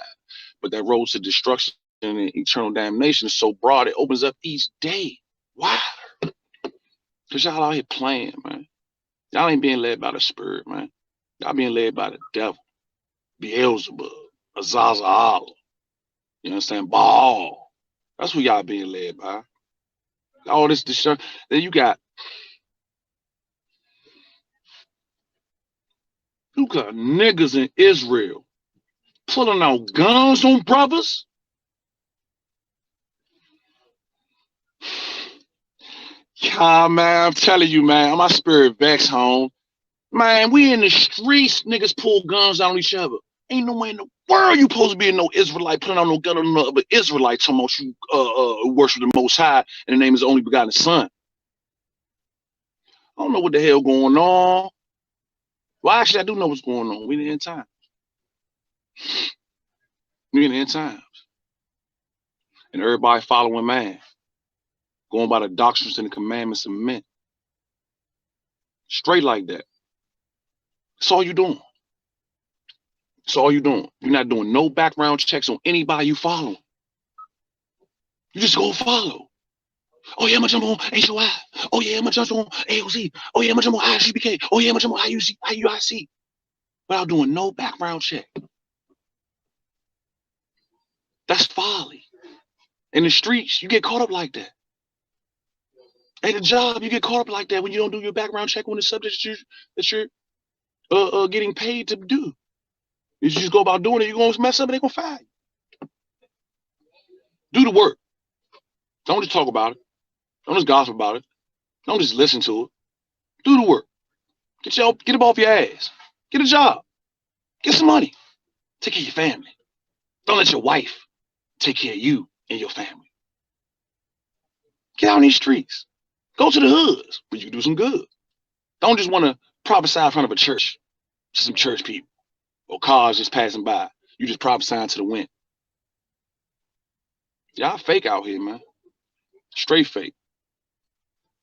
But that road to destruction and eternal damnation is so broad, it opens up each day. Why? Because y'all out here playing, man. Y'all ain't being led by the Spirit, man. Y'all being led by the devil, Beelzebub, Azazel. You understand? Baal. That's who y'all being led by. All this destruction. Then you got niggas in Israel pulling out guns on brothers. Yeah, man, I'm telling you, man, my spirit vexed home. Man, we in the streets, niggas pull guns on each other. Ain't no way in the world you supposed to be no Israelite putting on no gun on another Israelite talking about you worship the Most High and the name is the only begotten Son. I don't know what the hell going on. Well, actually, I do know what's going on. We in the end times. We in the end times. And everybody following man. Going by the doctrines and the commandments of men. Straight like that. That's all you doing. That's all you doing. You're not doing no background checks on anybody you follow. You just go follow. Oh yeah, I'm gonna jump on HOI. Oh yeah, I'm gonna jump on AOC. Oh yeah, I'm gonna jump on IGBK. Oh yeah, I'm gonna jump on IUIC. Without doing no background check. That's folly. In the streets, you get caught up like that. At the job, you get caught up like that when you don't do your background check on the subject that you're getting paid to do. You just go about doing it, you're gonna mess up and they're gonna fire you. Do the work. Don't just talk about it. Don't just gossip about it. Don't just listen to it. Do the work. Get up off your ass. Get a job. Get some money. Take care of your family. Don't let your wife take care of you and your family. Get out in these streets. Go to the hoods where you can do some good. Don't just want to prophesy in front of a church to some church people or cars just passing by. You just prophesying to the wind. Y'all fake out here, man. Straight fake.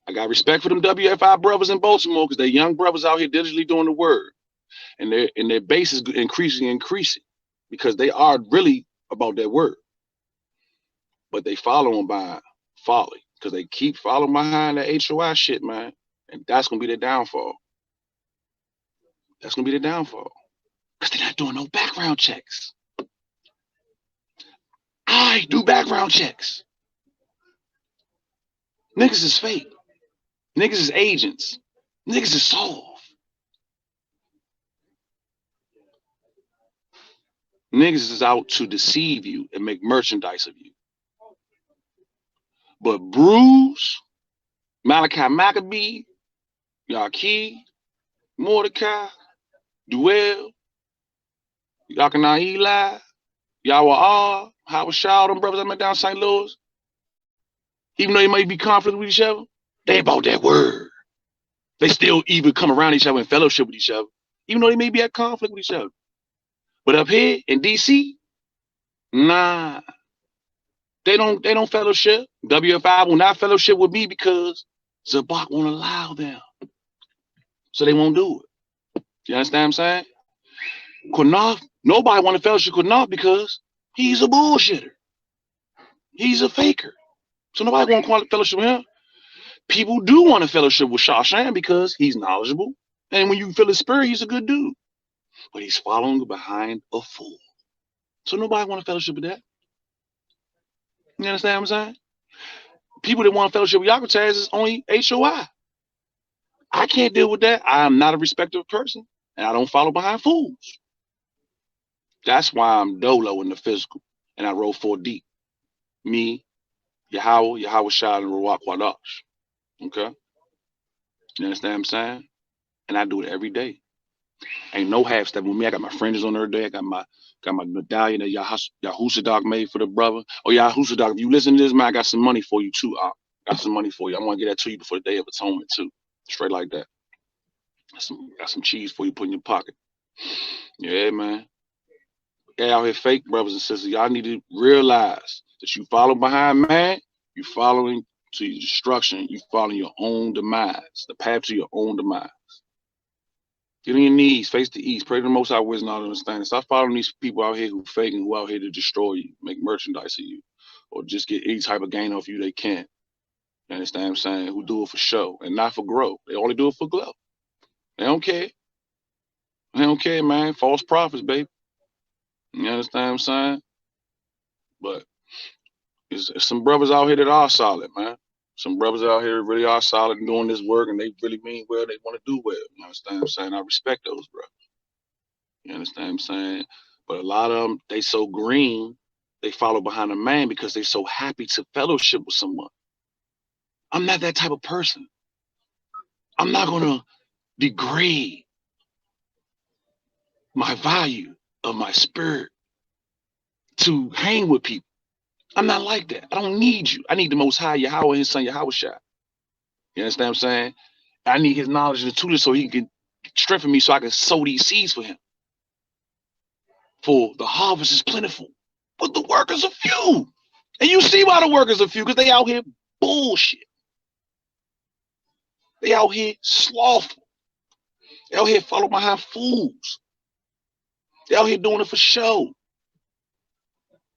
I got respect for them WFI brothers in Baltimore because they're young brothers out here diligently doing the word. And their base is increasing because they are really about that word. But they follow them by folly because they keep following behind that HOI shit, man. And that's going to be their downfall. That's going to be their downfall because they're not doing no background checks. I do background checks. Niggas is fake. Niggas is agents. Niggas is soft. Niggas is out to deceive you and make merchandise of you. But Bruce, Malachi Maccabee, Yaki, Mordecai, Duel, Yakana Eli, YAHAWAH, YAHAWASHI, them brothers I met down St. Louis, even though they might be conflict with each other, they about that word. They still even come around each other and fellowship with each other, even though they may be at conflict with each other. But up here in DC, nah, they don't fellowship. WFI will not fellowship with me because Zabak won't allow them. So they won't do it. You understand what I'm saying? QUEENATH, nobody want to fellowship QUEENATH because he's a bullshitter. He's a faker. So nobody want to fellowship with him. People do want to fellowship with SHAM because he's knowledgeable. And when you feel his spirit, he's a good dude. But he's following behind a fool. So nobody want to fellowship with that. You understand what I'm saying? People that want to fellowship with Yakutas is only HOI. I can't deal with that. I am not a respectable person. And I don't follow behind fools. That's why I'm dolo in the physical. And I roll 4 deep. Me, YAHAWAH, YAHAWASHI, and Ruach Kwadash. Okay? You understand what I'm saying? And I do it every day. Ain't no half step with me. I got my fringes on every day. I got my medallion that Yahushua made for the brother. Oh, Yahushua, if you listen to this, man, I got some money for you too. I got some money for you. I want to get that to you before the Day of Atonement too. Straight like that. Got some cheese for you, put in your pocket. Yeah, man. They out here fake, brothers and sisters. Y'all need to realize that you follow behind man, you following to your destruction. You following your own demise, the path to your own demise. Get on your knees, face the east, pray to the Most High wisdom and understanding. Stop following these people out here who fake and who out here to destroy you, make merchandise of you, or just get any type of gain off you they can. You understand what I'm saying? Who do it for show and not for growth. They only do it for glow. They don't care. They don't care, man. False prophets, baby. You understand what I'm saying? But it's some brothers out here that are solid, man. Some brothers out here really are solid and doing this work, and they really mean well. They want to do well. You understand what I'm saying? I respect those brothers. You understand what I'm saying? But a lot of them, they so green, they follow behind a man because they so happy to fellowship with someone. I'm not that type of person. I'm not going to degrade my value of my spirit to hang with people. I'm not like that. I don't need you. I need the Most High YAHAWAH and his son YAHAWASHI. You understand what I'm saying? I need his knowledge and tutelage so he can strengthen me so I can sow these seeds for him. For the harvest is plentiful, but the workers are few. And you see why the workers are few, because they out here bullshit. They out here slothful. They out here following behind fools. They out here doing it for show.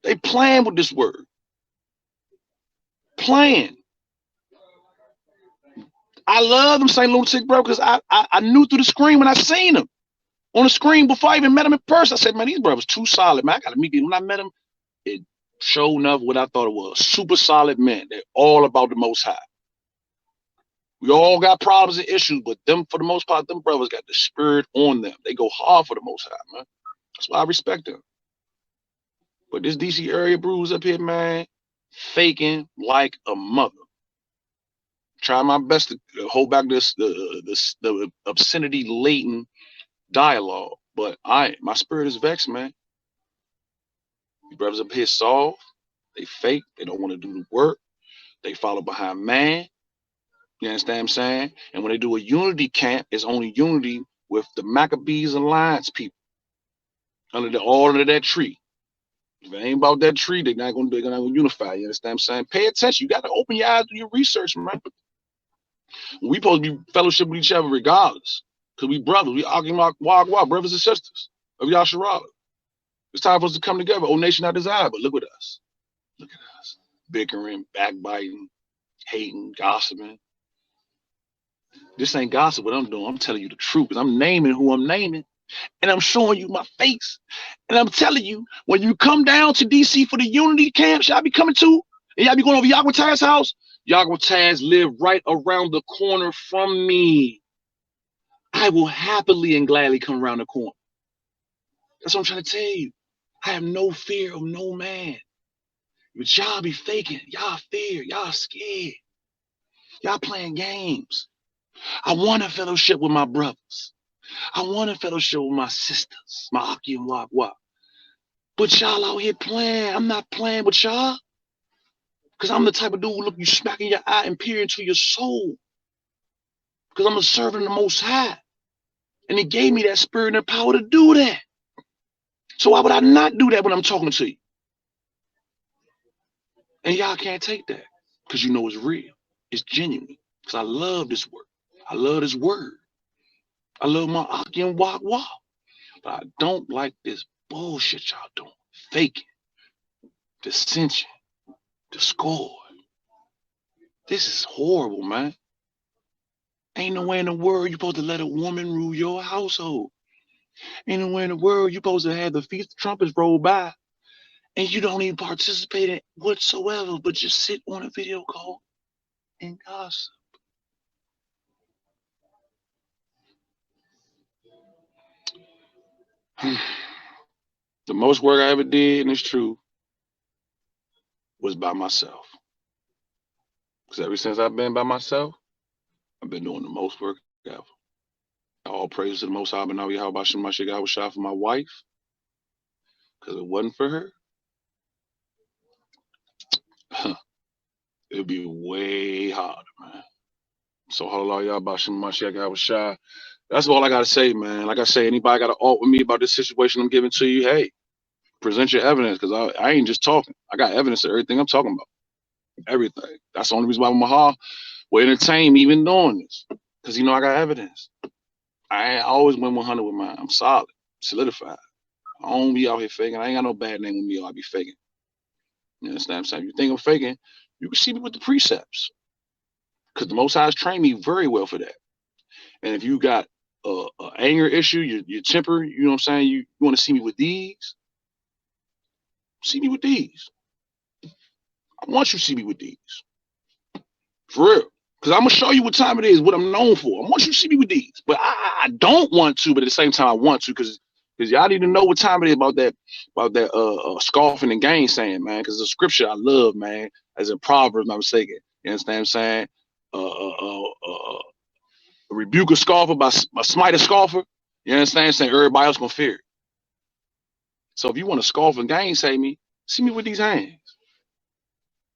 They playing with this word. Playing. I love them St. Lunatic, bro, because I knew through the screen when I seen them. On the screen before I even met them in person. I said, man, these brothers too solid, man. I gotta meet them. When I met them, it showed enough what I thought it was. Super solid men. They're all about the Most High. We all got problems and issues, but them, for the most part, them brothers got the spirit on them. They go hard for the Most High, man. That's why I respect them. But this DC area brews up here, man, faking like a mother. try my best to hold back the obscenity latent dialogue. But my spirit is vexed, man. These brothers up here soft, they fake, they don't want to do the work, they follow behind man. You understand what I'm saying? And when they do a unity camp, it's only unity with the Maccabees Alliance people all under that tree. If it ain't about that tree, they're not gonna unify. You understand what I'm saying? Pay attention. You gotta open your eyes to your research, man. We supposed to be fellowship with each other regardless. Because we brothers, we YAHAWAH, brothers and sisters of Yasharala. It's time for us to come together. Oh, nation I desire, but look at us. Look at us. Bickering, backbiting, hating, gossiping. This ain't gossip what I'm doing. I'm telling you the truth because I'm naming who I'm naming. And I'm showing you my face. And I'm telling you, when you come down to DC for the unity camp, y'all be coming to, and y'all be going over YAHAWAH's house, YAHAWAH live right around the corner from me. I will happily and gladly come around the corner. That's what I'm trying to tell you. I have no fear of no man. But y'all be faking. Y'all fear. Y'all scared. Y'all playing games. I want a fellowship with my brothers. I want a fellowship with my sisters, my Aki and YAHAWAH. But y'all out here playing. I'm not playing with y'all. Because I'm the type of dude who look you smack in your eye and peer into your soul. Because I'm a servant of the Most High. And he gave me that spirit and power to do that. So why would I not do that when I'm talking to you? And y'all can't take that. Because you know it's real. It's genuine. Because I love this work. I love this word. I love my Aki and YAHAWAH. But I don't like this bullshit y'all doing. Faking. Dissension. Discord. This is horrible, man. Ain't no way in the world you're supposed to let a woman rule your household. Ain't no way in the world you're supposed to have the Feast of Trumpets roll by and you don't even participate in it whatsoever, but just sit on a video call and gossip. The most work I ever did, and it's true, was by myself. Because ever since I've been by myself, I've been doing the most work ever. All praise to the Most High, MASHAYACH for my wife. Because if it wasn't for her, it'd be way harder, man. So YAHAWAH. That's all I gotta say, man. Like I say, anybody got to alt with me about this situation I'm giving to you, hey, present your evidence, because I ain't just talking. I got evidence of everything I'm talking about. Everything. That's the only reason why Mahal will entertain me even doing this. Because I got evidence. I always went 100 with mine. I'm solid, solidified. I don't be out here faking. I ain't got no bad name with me or I be faking. You understand what I'm saying? If you think I'm faking, you can see me with the precepts. Because the Most High has trained me very well for that. And if you got an anger issue, your temper, you know what I'm saying? You want to see me with these? See me with these. I want you to see me with these. For real. Because I'm going to show you what time it is, what I'm known for. I want you to see me with these. But I don't want to, but at the same time I want to, because y'all need to know what time it is about that scoffing and gainsaying, man. Because the scripture I love, man, as in Proverbs, I'm mistaken. You understand what I'm saying? Rebuke a scoffer by smite a scoffer. You understand what I'm saying? Everybody else gonna fear it. So if you want to scoff and gainsay me, see me with these hands.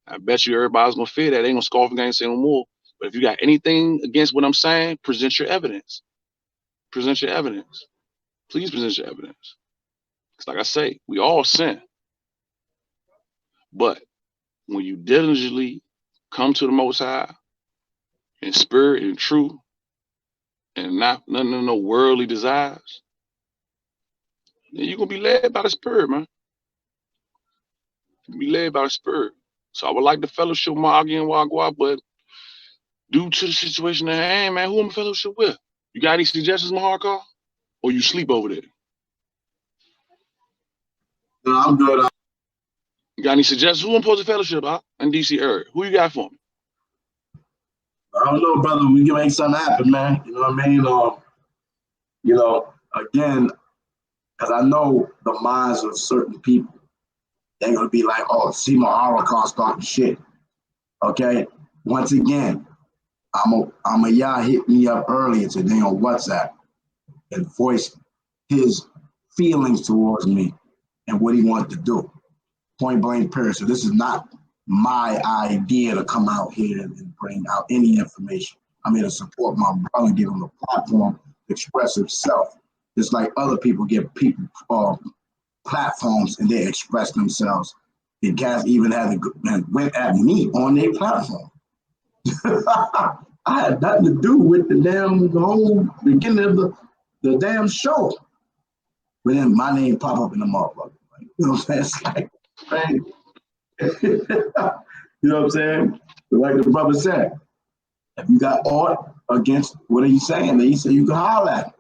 I bet you everybody's gonna fear that. They ain't gonna scoff and gainsay no more. But if you got anything against what I'm saying, present your evidence. Present your evidence. Please present your evidence. Because like I say, we all sin. But when you diligently come to the Most High in spirit and truth, and not nothing of no worldly desires, then you're gonna be led by the Spirit, man. Be led by the Spirit. So I would like to fellowship with my Aki and YAHAWAH, but due to the situation at hand, man, who I'm fellowship with? You got any suggestions, Maharkar? Or you sleep over there? No, I'm good. You got any suggestions? Who I'm supposed to fellowship about in DC area? Who you got for me? I don't know, brother. We can make something happen, man. You know what I mean? Again, because I know the minds of certain people. They're going to be like, oh, see my Holocaust talking shit. Okay? Once again, AHMAYAH hit me up earlier today on WhatsApp and voiced his feelings towards me and what he wanted to do. Point blank period. So this is not my idea to come out here and bring out any information. I'm here to support my brother and give him a platform to express himself. Just like other people get platforms and they express themselves. And cats even went at me on their platform. I had nothing to do with the whole beginning of the damn show. But then my name pop up in the motherfucker. Like, you know what I'm saying? It's like, man. You know what I'm saying? But like the brother said, if you got aught against what are you saying? Then he said you can holler at him.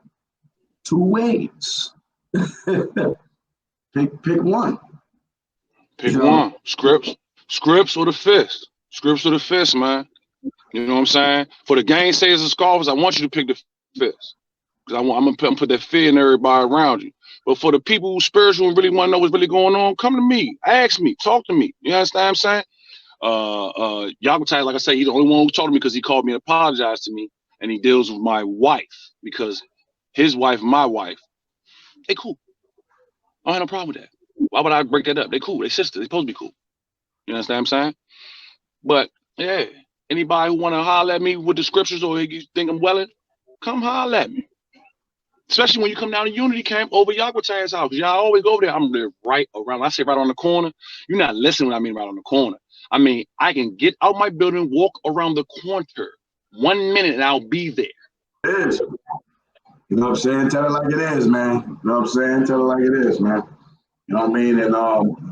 2 ways. pick one. Pick one. Scripts or the fist. Scripts or the fist, man. You know what I'm saying? For the gainsayers and scoffers, I want you to pick the fist. Because I'm gonna put that fear in everybody around you. But for the people who spiritual and really want to know what's really going on, come to me, ask me, talk to me. You understand what I'm saying? Yahawashi, like I said, he's the only one who told me because he called me and apologized to me, and he deals with my wife because his wife, my wife, they cool. I don't have no problem with that. Why would I break that up? They cool. They sisters. They supposed to be cool. You understand what I'm saying? But yeah, anybody who want to holler at me with the scriptures or you think I'm welling, come holler at me. Especially when you come down to Unity Camp over Yahawash's house. Y'all always go over there. I'm there right around. I say right on the corner. You're not listening when I mean right on the corner. I mean, I can get out my building, walk around the corner 1 minute, and I'll be there. It is. You know what I'm saying? Tell it like it is, man. You know what I'm saying? Tell it like it is, man. You know what I mean? And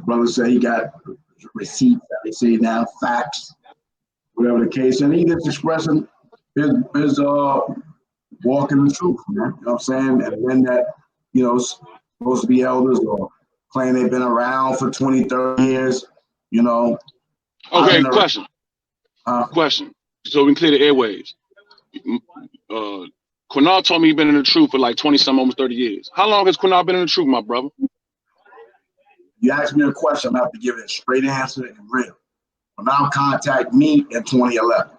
brother said he got receipts, they say now, facts, whatever the case. And he just expressing his walking the truth, man. You know what I'm saying? And then that, you know, supposed to be elders or claim they've been around for 20, 30 years, you know. Okay, question. Question. So we can clear the airwaves. Quinal told me he's been in the truth for like 20 some, almost 30 years. How long has Quinal been in the truth, my brother? You ask me a question, I'm going to have to give it a straight answer and real. Quinal contacted me in 2011.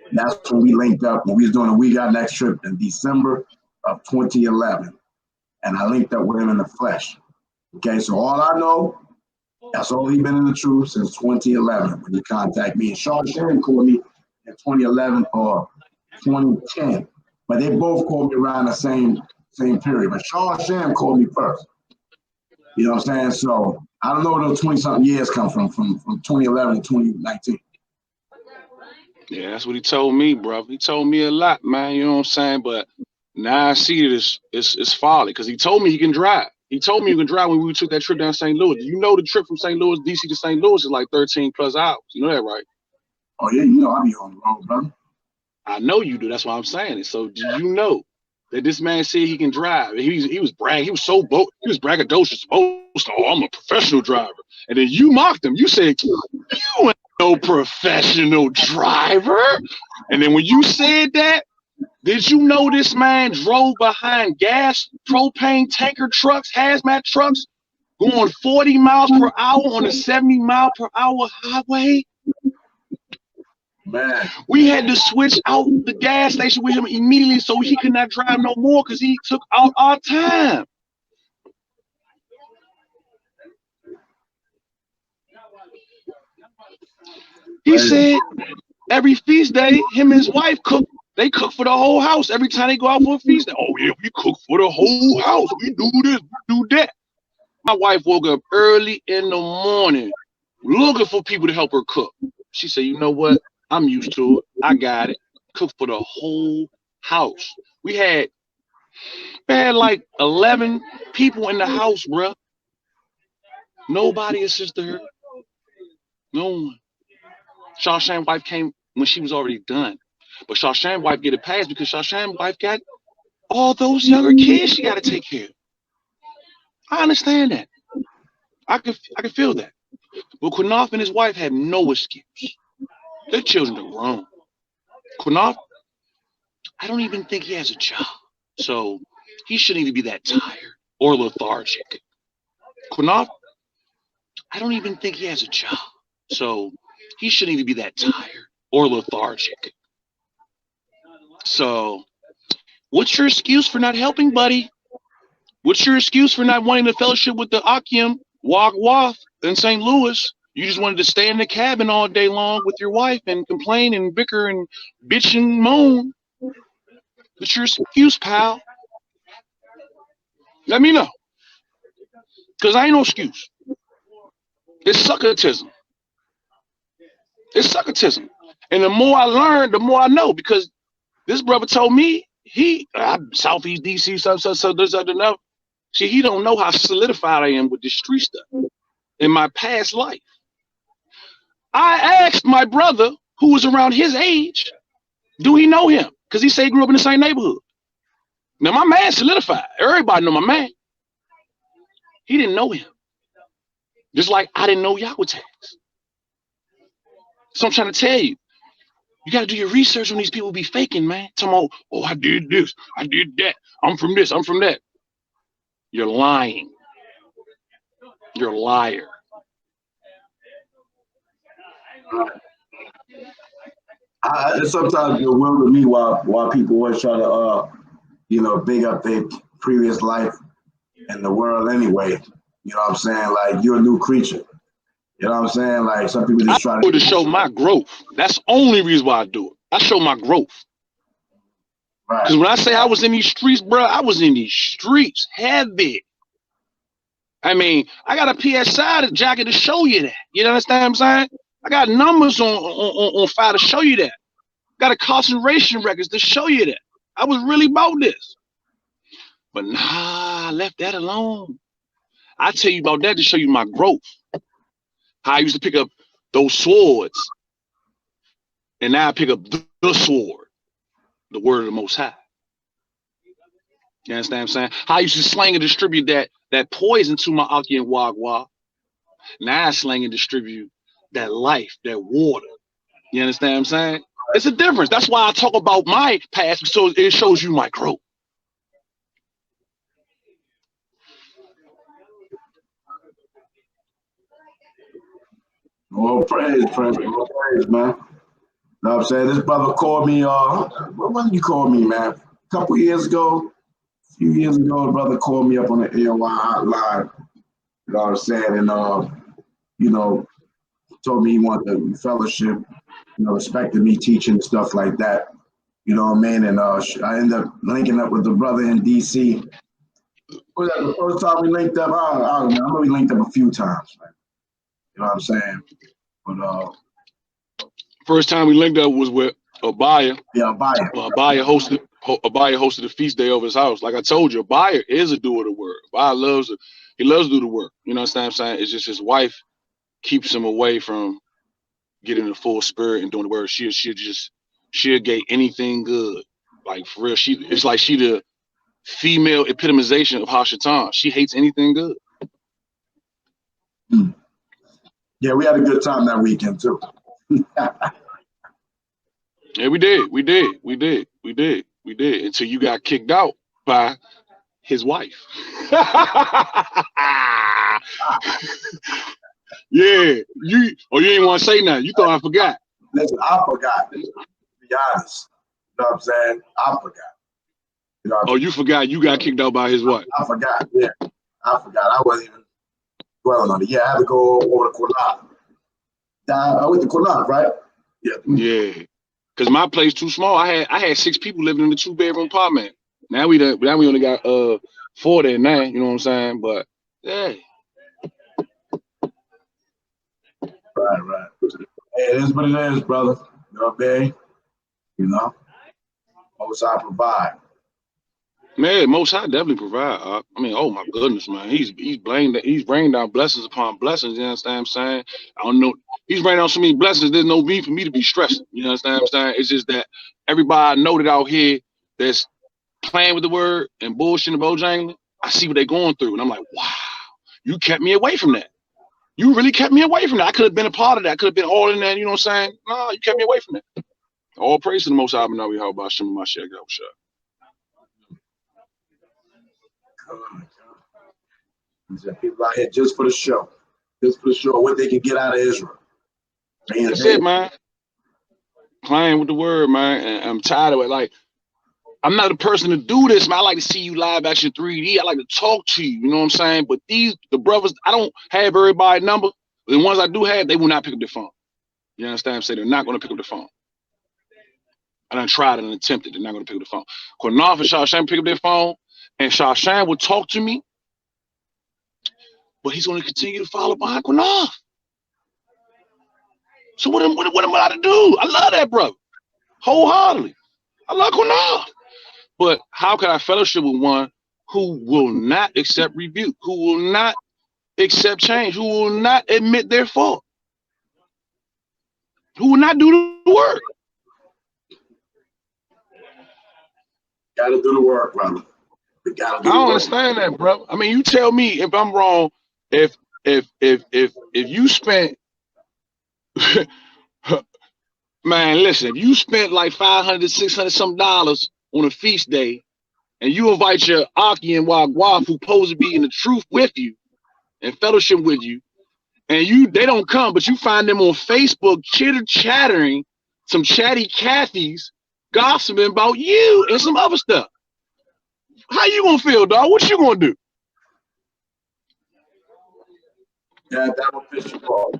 And that's when we linked up, when we was doing a We Got Next trip in December of 2011. And I linked up with him in the flesh. Okay, so all I know, that's all he been in the truth since 2011 when he contacted me. And SHAM called me in 2011 or 2010. But they both called me around the same period. But SHAM called me first. You know what I'm saying? So I don't know where those 20-something years come from 2011 to 2019. Yeah, that's what he told me, bro. He told me a lot, man. You know what I'm saying? But now I see that it's folly because he told me he can drive. He told me you can drive when we took that trip down St. Louis. You know the trip from St. Louis, DC to St. Louis is like 13 plus hours. You know that, right? Oh, yeah, you know I be on the road, brother. I know you do. That's why I'm saying it. So do you know that this man said he can drive? He was bragging. He was so he was braggadocious. Oh, I'm a professional driver. And then you mocked him. You said, you ain't no professional driver. And then when you said that, did you know this man drove behind gas propane tanker trucks, hazmat trucks, going 40 miles per hour on a 70 mile per hour highway? Man. We had to switch out the gas station with him immediately so he could not drive no more because he took out our time. He said every feast day, him and his wife cook. They cook for the whole house every time they go out for a feast day. Oh yeah, we cook for the whole house. We do this, we do that. My wife woke up early in the morning looking for people to help her cook. She said, you know what? I'm used to it. I got it. Cook for the whole house. We had like 11 people in the house, bro. Nobody assisted her. No one. SHAM's wife came when she was already done. But SHAM's wife get a pass because SHAM's wife got all those younger kids she got to take care of. I understand that. I can feel that. But Queenath and his wife had no excuse. Their children are grown. Queenath, I don't even think he has a job. So he shouldn't even be that tired or lethargic. Queenath, I don't even think he has a job. So he shouldn't even be that tired or lethargic. So, what's your excuse for not helping, buddy? What's your excuse for not wanting to fellowship with the YAHAWAH in St. Louis? You just wanted to stay in the cabin all day long with your wife and complain and bicker and bitch and moan. What's your excuse, pal? Let me know. Because I ain't no excuse. It's succotism. It's succotism. And the more I learn, the more I know. Because this brother told me, Southeast DC, so there's other enough. See, he don't know how solidified I am with this street stuff in my past life. I asked my brother, who was around his age, do he know him? Because he said he grew up in the same neighborhood. Now, my man solidified. Everybody know my man. He didn't know him. Just like I didn't know YAHAWAH. So I'm trying to tell you, you got to do your research when these people be faking, man. Talking about, oh, I did this, I did that. I'm from this, I'm from that. You're lying. You're a liar. Sometimes you're will to me why people always try to big up their previous life in the world anyway. You know what I'm saying? Like, you're a new creature. You know what I'm saying? Like, some people just try to show my growth. That's the only reason why I do it. I show my growth. Right. Because when I say I was in these streets, bro, I was in these streets heavy. I mean, I got a PSI jacket to show you that. You understand what I'm saying? I got numbers on file to show you that. Got a concentration records to show you that. I was really about this. But nah, I left that alone. I tell you about that to show you my growth. How I used to pick up those swords. And now I pick up the sword. The word of the Most High. You understand what I'm saying? How I used to slang and distribute that poison to my Aki and Wagwa. Now I slang and distribute that life, that water. You understand what I'm saying? It's a difference. That's why I talk about my past, so it shows you my growth. More praise, more praise, man. You know what I'm saying? This brother called me, when did you call me, man? A couple years ago, a few years ago, the brother called me up on the AOI hotline. You know what I'm saying? And, told me he wanted the fellowship, respected me teaching and stuff like that. You know what I mean? And I ended up linking up with the brother in DC. Was that the first time we linked up? I don't know. I know we linked up a few times. Right? You know what I'm saying? But first time we linked up was with AHMAYAH. Yeah, AHMAYAH. AHMAYAH hosted a feast day over his house. Like I told you, AHMAYAH is a doer of the word. AHMAYAH loves it. He loves to do the work. You know what I'm saying? It's just his wife keeps him away from getting the full spirit and doing the word. She'll get anything good. Like, for real, it's like she the female epitomization of Hashatan. She hates anything good. Yeah, we had a good time that weekend too. Yeah, we did. Until you got kicked out by his wife. Yeah, you ain't want to say nothing. You thought I forgot. Listen, I forgot. To be honest, you know what I'm saying? I forgot. You forgot you got kicked out by his wife. I forgot. Yeah, I forgot. I wasn't even dwelling on it. Yeah, I had to go over to Queenath. I went to Queenath, right? Yeah. Yeah, because my place too small. I had 6 people living in the 2-bedroom apartment. Now we only got 4 there now. You know what I'm saying? But yeah. Right. Hey, it is what it is, brother. You know what I mean? Most High provide. Man, Most High definitely provide. I mean, oh my goodness, man. He's raining down blessings upon blessings. You understand what I'm saying? I don't know. He's raining down so many blessings. There's no need for me to be stressing. You understand what I'm saying? It's just that everybody I know that out here that's playing with the word and bullshitting and bojangling, I see what they're going through, and I'm like, wow, you kept me away from that. You really kept me away from that. I could have been a part of that. I could have been all in that. You know what I'm saying? No, you kept me away from that. All praise to the Most High, and now we how about Shem MASHAYACH. People out here just for the show. Just for the show, what they can get out of Israel. That's it, man. Playing with the word, man. And I'm tired of it. Like, I'm not the person to do this, man. I like to see you live action 3D. I like to talk to you, you know what I'm saying? But the brothers, I don't have everybody's number. The ones I do have, they will not pick up their phone. You understand what I'm saying? They're not going to pick up the phone. I done tried and attempted. They're not going to pick up the phone. QUEENATH and SHAM pick up their phone, and SHAM will talk to me, but he's going to continue to follow behind QUEENATH. So what am I to do? I love that brother wholeheartedly. I love QUEENATH. But how can I fellowship with one who will not accept rebuke, who will not accept change, who will not admit their fault, who will not do the work? Gotta do the work, brother. We gotta do I the don't work. understand that, bro. I mean, you tell me if I'm wrong. If you spent, man, listen, if you spent like $500, $600 some dollars on a feast day, and you invite your Aki and YAHAWAH, who supposed to be in the truth with you and fellowship with you, and they don't come, but you find them on Facebook chattering, some chatty Cathys gossiping about you and some other stuff. How you gonna feel, dog? What you gonna do? Yeah, that will piss you off,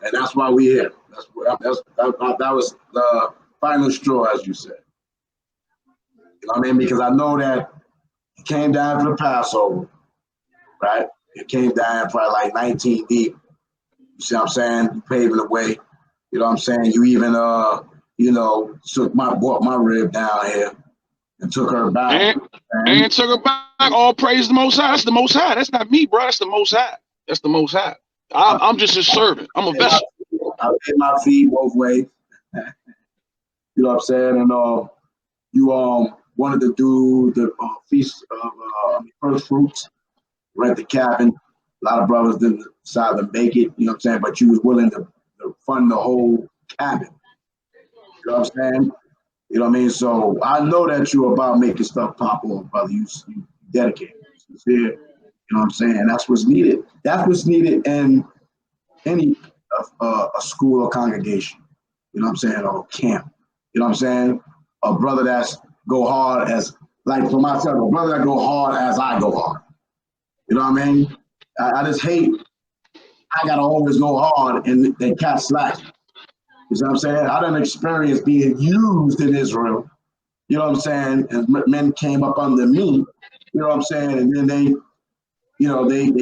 and that's why we here. That was the final straw, as you said. You know what I mean? Because I know that he came down for the Passover, right? It came down probably like 19 deep. You see what I'm saying? Paving the way. You know what I'm saying? You even brought my rib down here and took her back. And took her back. All praise the Most High. That's the Most High. That's not me, bro. That's the Most High. That's the Most High. I'm just a servant. I'm a vessel. I paid my fee both ways. You know what I'm saying? And you wanted to do the feast of first fruits, rent the cabin. A lot of brothers didn't decide to make it. You know what I'm saying? But you was willing to fund the whole cabin. You know what I'm saying? You know what I mean? So I know that you're about making stuff pop off, brother. You dedicated. You see it? You know what I'm saying? That's what's needed. That's what's needed in any a school or congregation. You know what I'm saying? Or camp. You know what I'm saying? A brother that's go hard as, like for myself, a brother that go hard as I go hard. You know what I mean? I just hate I gotta always go hard and they cat slack. You see what I'm saying? I done experienced being used in Israel. You know what I'm saying? And men came up under me. You know what I'm saying? And then they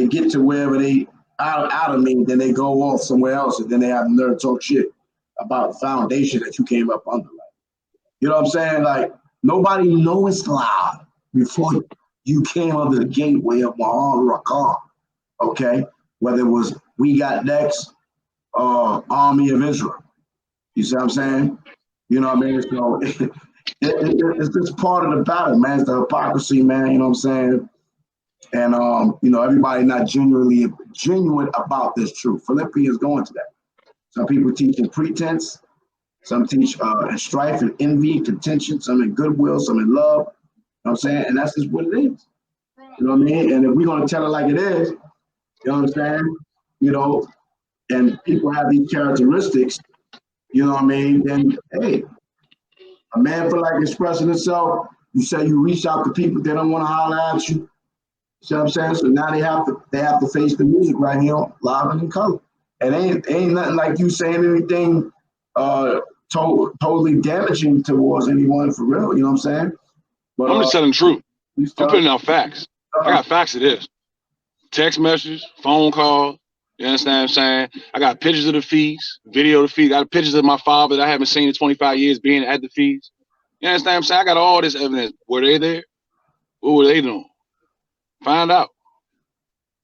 get to wherever they out of me, then they go off somewhere else, and then they have the nerve to talk shit about the foundation that you came up under. You know what I'm saying? Like, nobody knows Islam before you came under the gateway of YAHAWAH, okay? Whether it was We Got Next or Army of Israel. You see what I'm saying? You know what I mean? So it's just part of the battle, man. It's the hypocrisy, man. You know what I'm saying? And everybody not genuine about this truth. Philippians going to that. Some people teach in pretense. Some teach in strife and envy and contention. Some in goodwill. Some in love. You know what I'm saying? And that's just what it is. You know what I mean? And if we're gonna tell it like it is, you know what I'm saying? You know, and people have these characteristics. You know what I mean? Then hey, a man feel like expressing himself. You say you reach out to people, they don't want to holler at you. See what I'm saying? So now they have to face the music right here, live and in color. And ain't nothing like you saying anything totally damaging towards anyone for real. You know what I'm saying? But I'm just telling the truth. I'm putting out facts. I got facts of this. Text messages, phone calls. You understand what I'm saying? I got pictures of the feast, video of the feast. I got pictures of my father that I haven't seen in 25 years being at the feast. You understand what I'm saying? I got all this evidence. Were they there? What were they doing? Find out.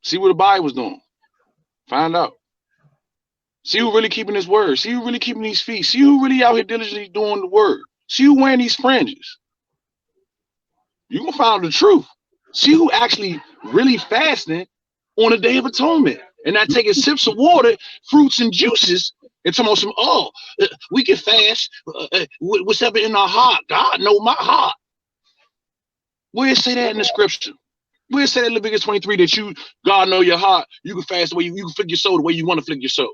See what the Bible was doing. Find out. See who really keeping his word. See who really keeping these feasts. See who really out here diligently doing the word. See who wearing these fringes. You gonna find the truth. See who actually really fasting on the Day of Atonement and not taking sips of water, fruits and juices, and talking about we can fast whatever in our heart. God know my heart. Where it say that in the scripture? Where it say that in Leviticus 23 that God know your heart, you can fast the way you can flick your soul the way you want to flick your soul.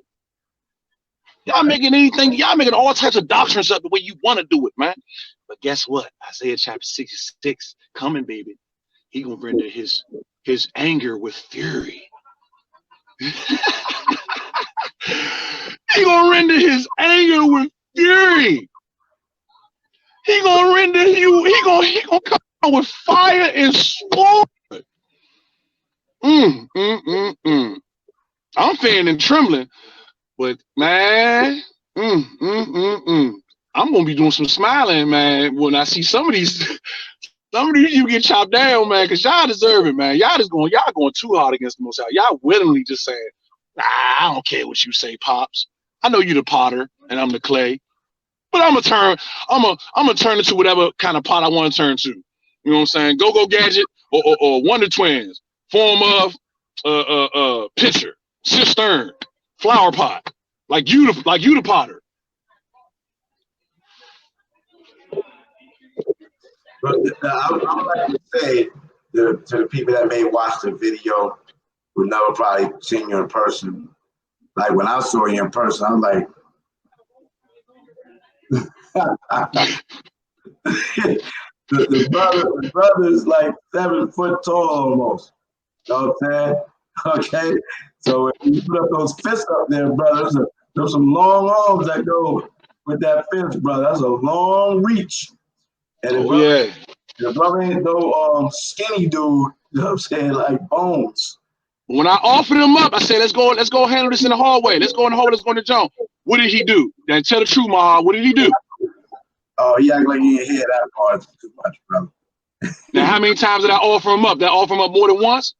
Y'all making all types of doctrines up the way you want to do it, man. But guess what? Isaiah chapter 66 coming, baby. He gonna render his anger with fury. He gonna render his anger with fury. He gonna render you. He gonna come out with fire and sword. I'm fearing and trembling, but man, I'm gonna be doing some smiling, man, when I see some of these you get chopped down, man, because y'all deserve it, man. Y'all going too hard against the Most High. Y'all willingly just saying, nah, I don't care what you say, Pops. I know you the potter and I'm the clay, but I'm gonna turn into whatever kind of pot I want to turn to. You know what I'm saying? Go Gadget or Wonder Twins, form of pitcher, cistern, flower pot, like you the potter. But I would like to say to the people that may watch the video who never probably seen you in person, like when I saw you in person, I'm like, the brother is like 7 foot tall almost. You know what I'm saying? Okay, so if you put up those fists up there, brother, there's some long arms that go with that fist, brother. That's a long reach. And the brother ain't no skinny dude, you know what I'm saying, like bones. When I offered him up, I said, let's go handle this in the hallway. Let's go in the hall, let's go in the jump. What did he do? Then tell the truth, Ma. What did he do? Oh, he act like he didn't hear that part too much, brother. Now, how many times did I offer him up? Did I offer him up more than once?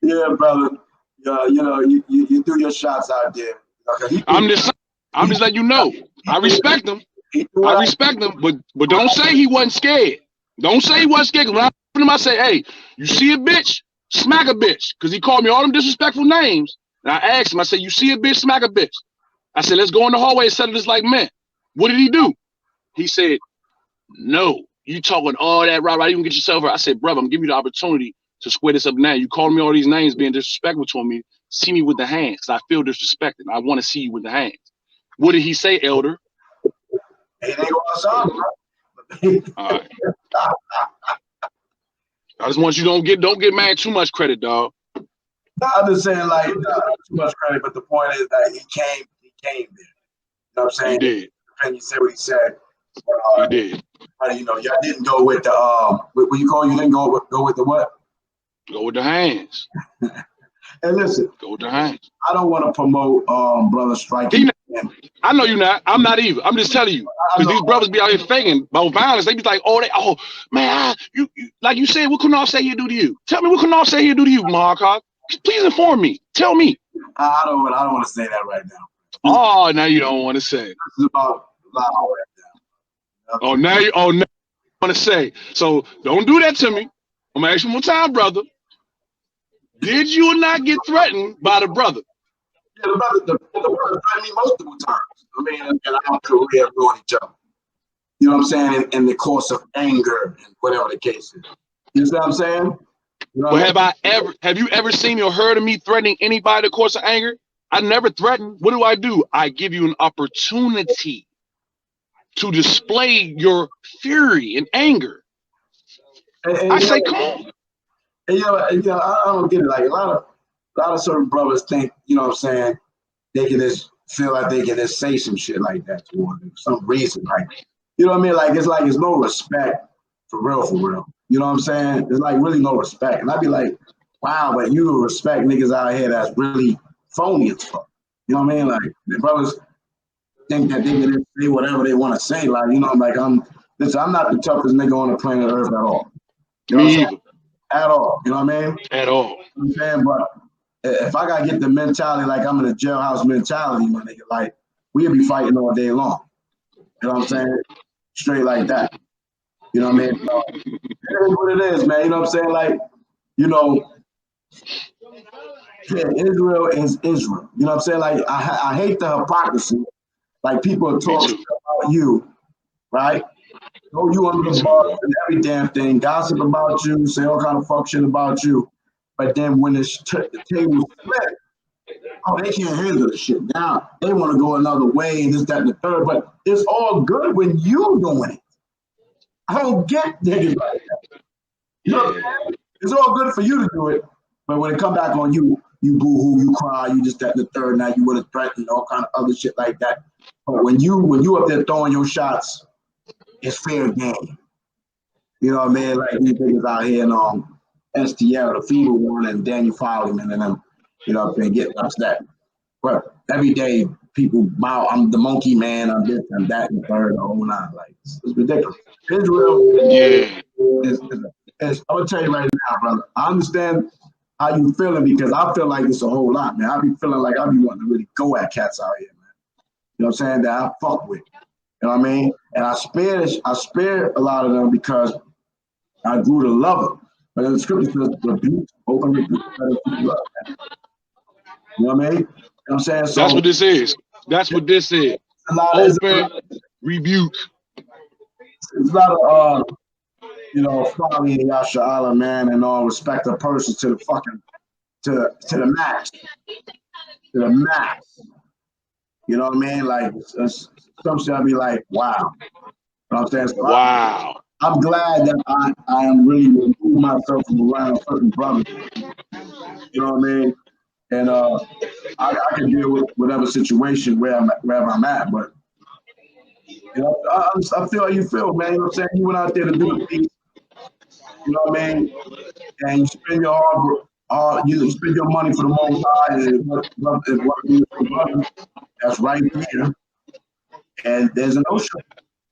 Yeah, brother. You know, you do your shots out there. I'm just letting you know. I respect him. I respect him, but don't say he wasn't scared. Don't say he wasn't scared. When I offered him, I say, hey, you see a bitch, smack a bitch. Because he called me all them disrespectful names. And I asked him, I said, you see a bitch, smack a bitch. I said, let's go in the hallway and settle this like men. What did he do? He said, no, you talking all that, right? You can get yourself hurt. I said, brother, I'm giving you the opportunity to square this up now. You called me all these names being disrespectful to me. See me with the hands, because I feel disrespected. I want to see you with the hands. What did he say, elder? Hey, they go outside, bro. All right. I just want you don't get mad too much credit, dog. I'm just saying, like, too much credit, but the point is that he came there. You know what I'm saying? He did. And he said what he said. He did. You know, y'all didn't go with the what you call, you didn't go with the what? Go with the hands. And listen, go with the hands. I don't want to promote brother striking. I know you're not. I'm not either. I'm just telling you, because these brothers be out here faking about violence. They be like, oh man, you like you said, what Kunal say he'll do to you? Tell me what Kunal say he'll do to you, Mahakak. Please inform me. Tell me. I don't want to say that right now. Oh, now you don't want to say. This is about right now. Oh, now you want to say. So don't do that to me. I'm gonna ask you one time, brother. Did you not get threatened by the brother? Yeah, the brother threatened me multiple times. I mean, and I don't care we have known each other. You know what I'm saying? In the course of anger and whatever the case is. You see what I'm saying? You know well, have you ever seen or heard of me threatening anybody in the course of anger? I never threaten. What do? I give you an opportunity to display your fury and anger. And I say, come on. And you know, I don't get it. Like a lot of certain brothers think, you know what I'm saying, they can just feel like they can just say some shit like that toward them, some reason, like, you know what I mean? Like it's no respect for real. You know what I'm saying? There's like really no respect. And I'd be like, wow, but you respect niggas out here that's really phony as fuck. You know what I mean? Like the brothers think that they can just say whatever they want to say. Like, you know, like I'm not the toughest nigga on the planet Earth at all. You know what I'm saying? At all. You know what I mean? At all. You know what I'm saying? But if I gotta get the mentality like I'm in a jailhouse mentality, my nigga, like we'll be fighting all day long. You know what I'm saying? Straight like that. You know what I mean? So, it is what it is, man. You know what I'm saying? Like, you know, yeah, Israel is Israel. You know what I'm saying? Like, I hate the hypocrisy. Like, people talk about you, right? Throw you under the bus and every damn thing, gossip about you, say all kind of fuck shit about you. But then when the table split, oh, they can't handle the shit. Now they want to go another way, this, that, and the third. But it's all good when you doing it. I don't get niggas like that. You know what I'm saying? It's all good for you to do it, but when it come back on you, you boo-hoo, you cry, you just that and the third. Now you would have threatened all kind of other shit like that. But when you up there throwing your shots, it's fair game. You know what I mean? Like these niggas out here in STL, the fever one, and Daniel Foleyman, and them, you know what I'm saying, getting upset. But every day people, I'm the monkey man, I'm this and that and third, the whole nine. Like it's ridiculous. Israel, Yeah. I'm gonna tell you right now, brother. I understand how you feeling because I feel like it's a whole lot, man. I be feeling like I be wanting to really go at cats out here, man. You know what I'm saying? That I fuck with. You know what I mean? And I spared a lot of them because I grew to love them. But in the scripture says, rebuke, open rebuke, love, man. You know what I mean? You know what I'm saying? So that's what this is. That's what this is. Open rebuke. There's a lot of you know, folly in Yasha, man, and all respect of persons to the fucking to the max. To the max. You know what I mean? Like some shit I'll be like, wow. You know what I'm saying? So wow. I'm glad that I am really removing myself from around certain brothers. You know what I mean? And I can deal with whatever situation wherever I'm at, but you know, I feel how you feel, man. You know what I'm saying? You went out there to do the piece. You know what I mean? And you spend you spend your money for the Most High, and that's right here. And there's a no-show.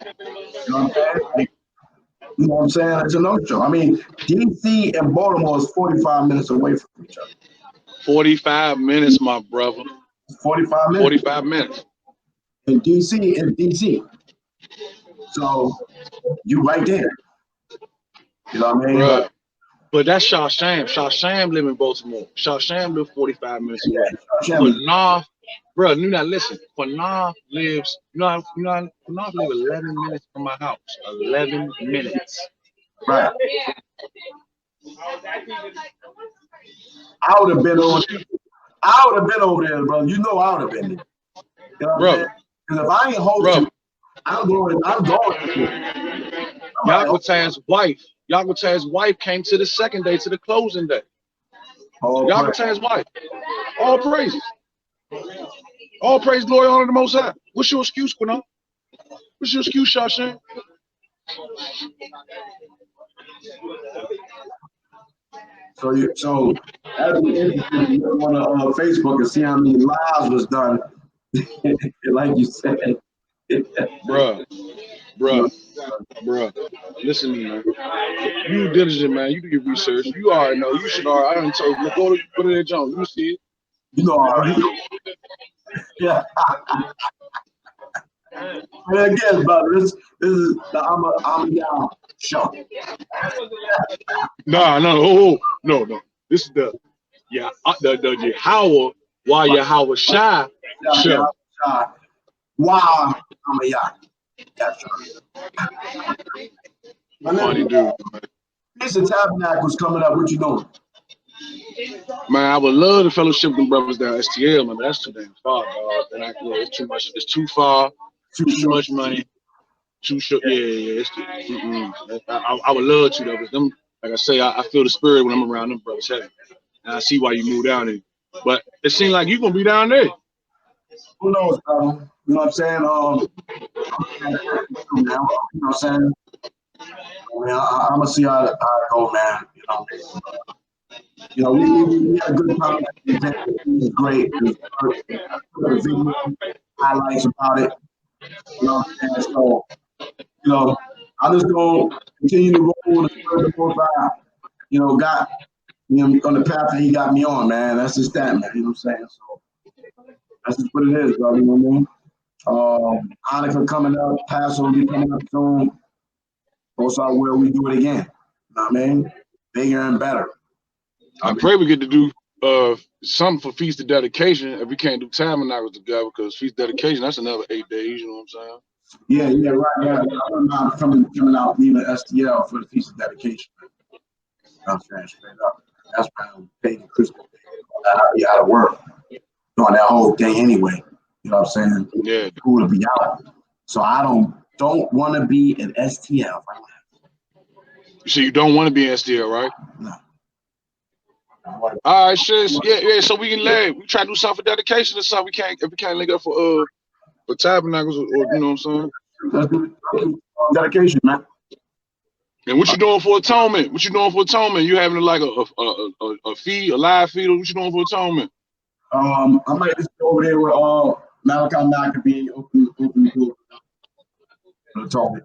You know what I'm saying? Like, you know what I'm saying? It's a no-show. I mean, DC and Baltimore is 45 minutes away from each other. 45 minutes, my brother. 45 minutes. 45 minutes. And DC is DC. So you right there. You know what I mean? Bruh. But that's SHAM. SHAM live in Baltimore. SHAM live 45 minutes away. Queeenath, bro, you not listen. Queeenath lives, Queeenath live 11 minutes from my house. 11 minutes. Right. I would have been over there, bro. You know I would have been there. You know what I'm saying? Because if I ain't hosting, I'm going. Yahawah's wife came to the second day, to the closing day. Yahawah's wife. All praises. All praise, glory, honor to the Most High. What's your excuse, Queeenath? What's your excuse, SHAM? So as we interested on Facebook and see how many lives was done, like you said. Bruh. Listen to me, man. You diligent, man. You do your research. You already know. You should already. I done told you. Go to that Jones. You see it. You know already. Yeah. And again, brother, this is the AHMAYAH show. No. This is the YAHAWAH YAHAWASHI show. Wow, AHMAYAH. That's right. Funny dude. Feast of Tabernacles coming up. What you doing? Man, I would love to fellowship with them brothers down STL, man. That's too damn far, dog. And it's too much. It's too far. Too much money. Too short. Yeah. I would love to though, because them, like I say, I feel the spirit when I'm around them brothers heavy. And I see why you moved down there. But it seems like you're gonna be down there. Who knows, brother? You know what I'm saying? You know what I'm saying? I mean, I'm gonna see how it go, man. You know, we had a good time. It was great. It was video highlights about it. You know what I'm saying? So, you know, I'm just gonna continue to roll with the Most High. You know, got on the path that he got me on, man. That's just that, man. You know what I'm saying? So that's just what it is, brother. You know what I mean? Hanukkah coming up, Passover coming up soon. Also, where we do it again. You know what I mean? Bigger and better. I pray we get to do something for Feast of Dedication if we can't do Tabernacles together, because Feast of Dedication, that's another 8 days, you know what I'm saying? Yeah, right. Yeah. I'm coming out leaving STL for the Feast of Dedication. I'm saying straight up. That's when I'm taking Christmas. You gotta work. doing that whole thing anyway. You know what I'm saying? Yeah. Cool to be out. So I don't want to be an STL. You see, you don't want to be in STL, right? No. All right, shit. Yeah. So we can try to do something for dedication or something. If we can't link up for tabernacles or you know what I'm saying? Let's do dedication, man. And what you doing for atonement? What you doing for atonement? You having like a feed, a live feed, or what you doing for atonement? I might just go over there with Malachi Maccabee, open book atonement.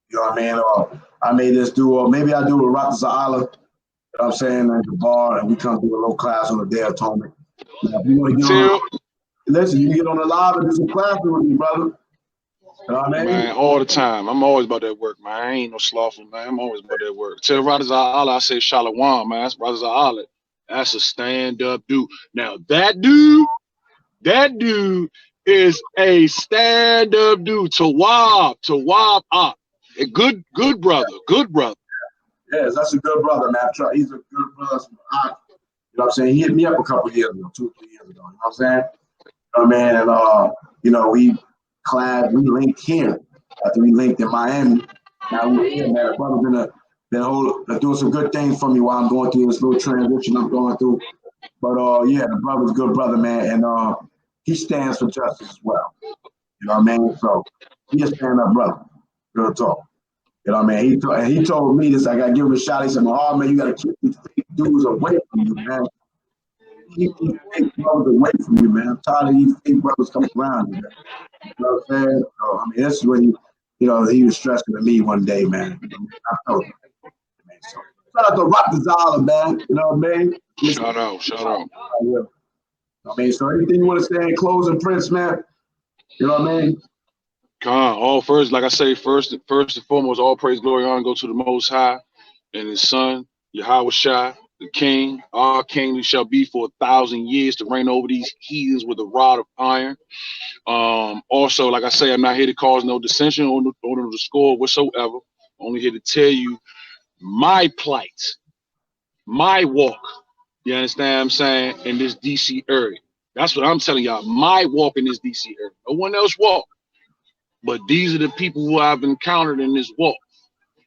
You know what I mean? I may just do, maybe I do a Rosh Hashanah, you know what I'm saying, at the bar, and we come do a little class on the Day of Atonement. Now, if you want to get on, listen, you can get on the live and do some classes with me, brother. You know what I mean? Man, all the time. I'm always about that work, man. I ain't no slothful, man. I'm always about that work. Tell Rosh Hashanah, I say Shalom, man. That's Rosh Hashanah. That's a stand-up dude. Now, that dude is a stand-up dude. Tawab up. A good brother. Yes, that's a good brother, man. He's a good brother. You know what I'm saying? He hit me up a couple of years ago, 2 or 3 years ago. You know what I'm saying? You know, man, and you know, we linked here after we linked in Miami. Now we're here, man. The brother been doing some good things for me while I'm going through this little transition I'm going through. But yeah, the brother's a good brother, man, and he stands for justice as well. You know what I mean? So he's a stand-up brother. Real talk. You know what I mean? He told me this. I got to give him a shot. He said, "Oh man, you got to keep these fake dudes away from you, man. Keep these fake brothers away from you, man. I'm tired of these fake brothers coming around you, man." You know what I'm saying? So, I mean, this is what he was stressing to me one day, man. I told him, man. So, shout out to Rock the Zola, man. You know what I mean? Shout out. I mean, so anything you want to say in closing, Prince, man? You know what I mean? All first, like I say, first and foremost, all praise, glory, honor go to the Most High and His Son, YAHAWASHI, the King. Our King shall be for 1,000 years to reign over these heathens with a rod of iron. Also, like I say, I'm not here to cause no dissension or no discord whatsoever. Only here to tell you my plight, my walk. You understand what I'm saying? In this DC area. That's what I'm telling y'all. My walk in this DC area. No one else walk. But these are the people who I've encountered in this walk.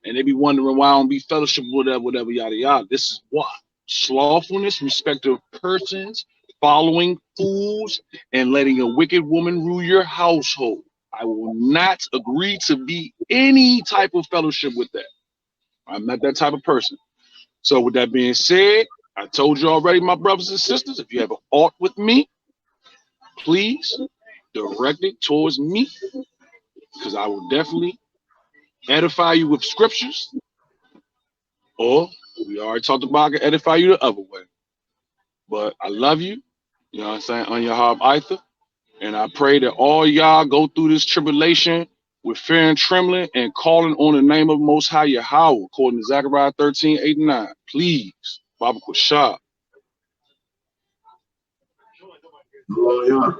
And they be wondering why I don't be fellowship, whatever, yada, yada. This is why. Slothfulness, respect of persons, following fools, and letting a wicked woman rule your household. I will not agree to be any type of fellowship with that. I'm not that type of person. So with that being said, I told you already, my brothers and sisters, if you have an ought with me, please direct it towards me, because I will definitely edify you with scriptures, or we already talked about, I can edify you the other way. But I love you, you know what I'm saying, on your YAHAWAH, and I pray that all y'all go through this tribulation with fear and trembling and calling on the name of Most High YAHAWAH, according to Zechariah 13:8-9. Please, Baba Kushah. Oh, yeah.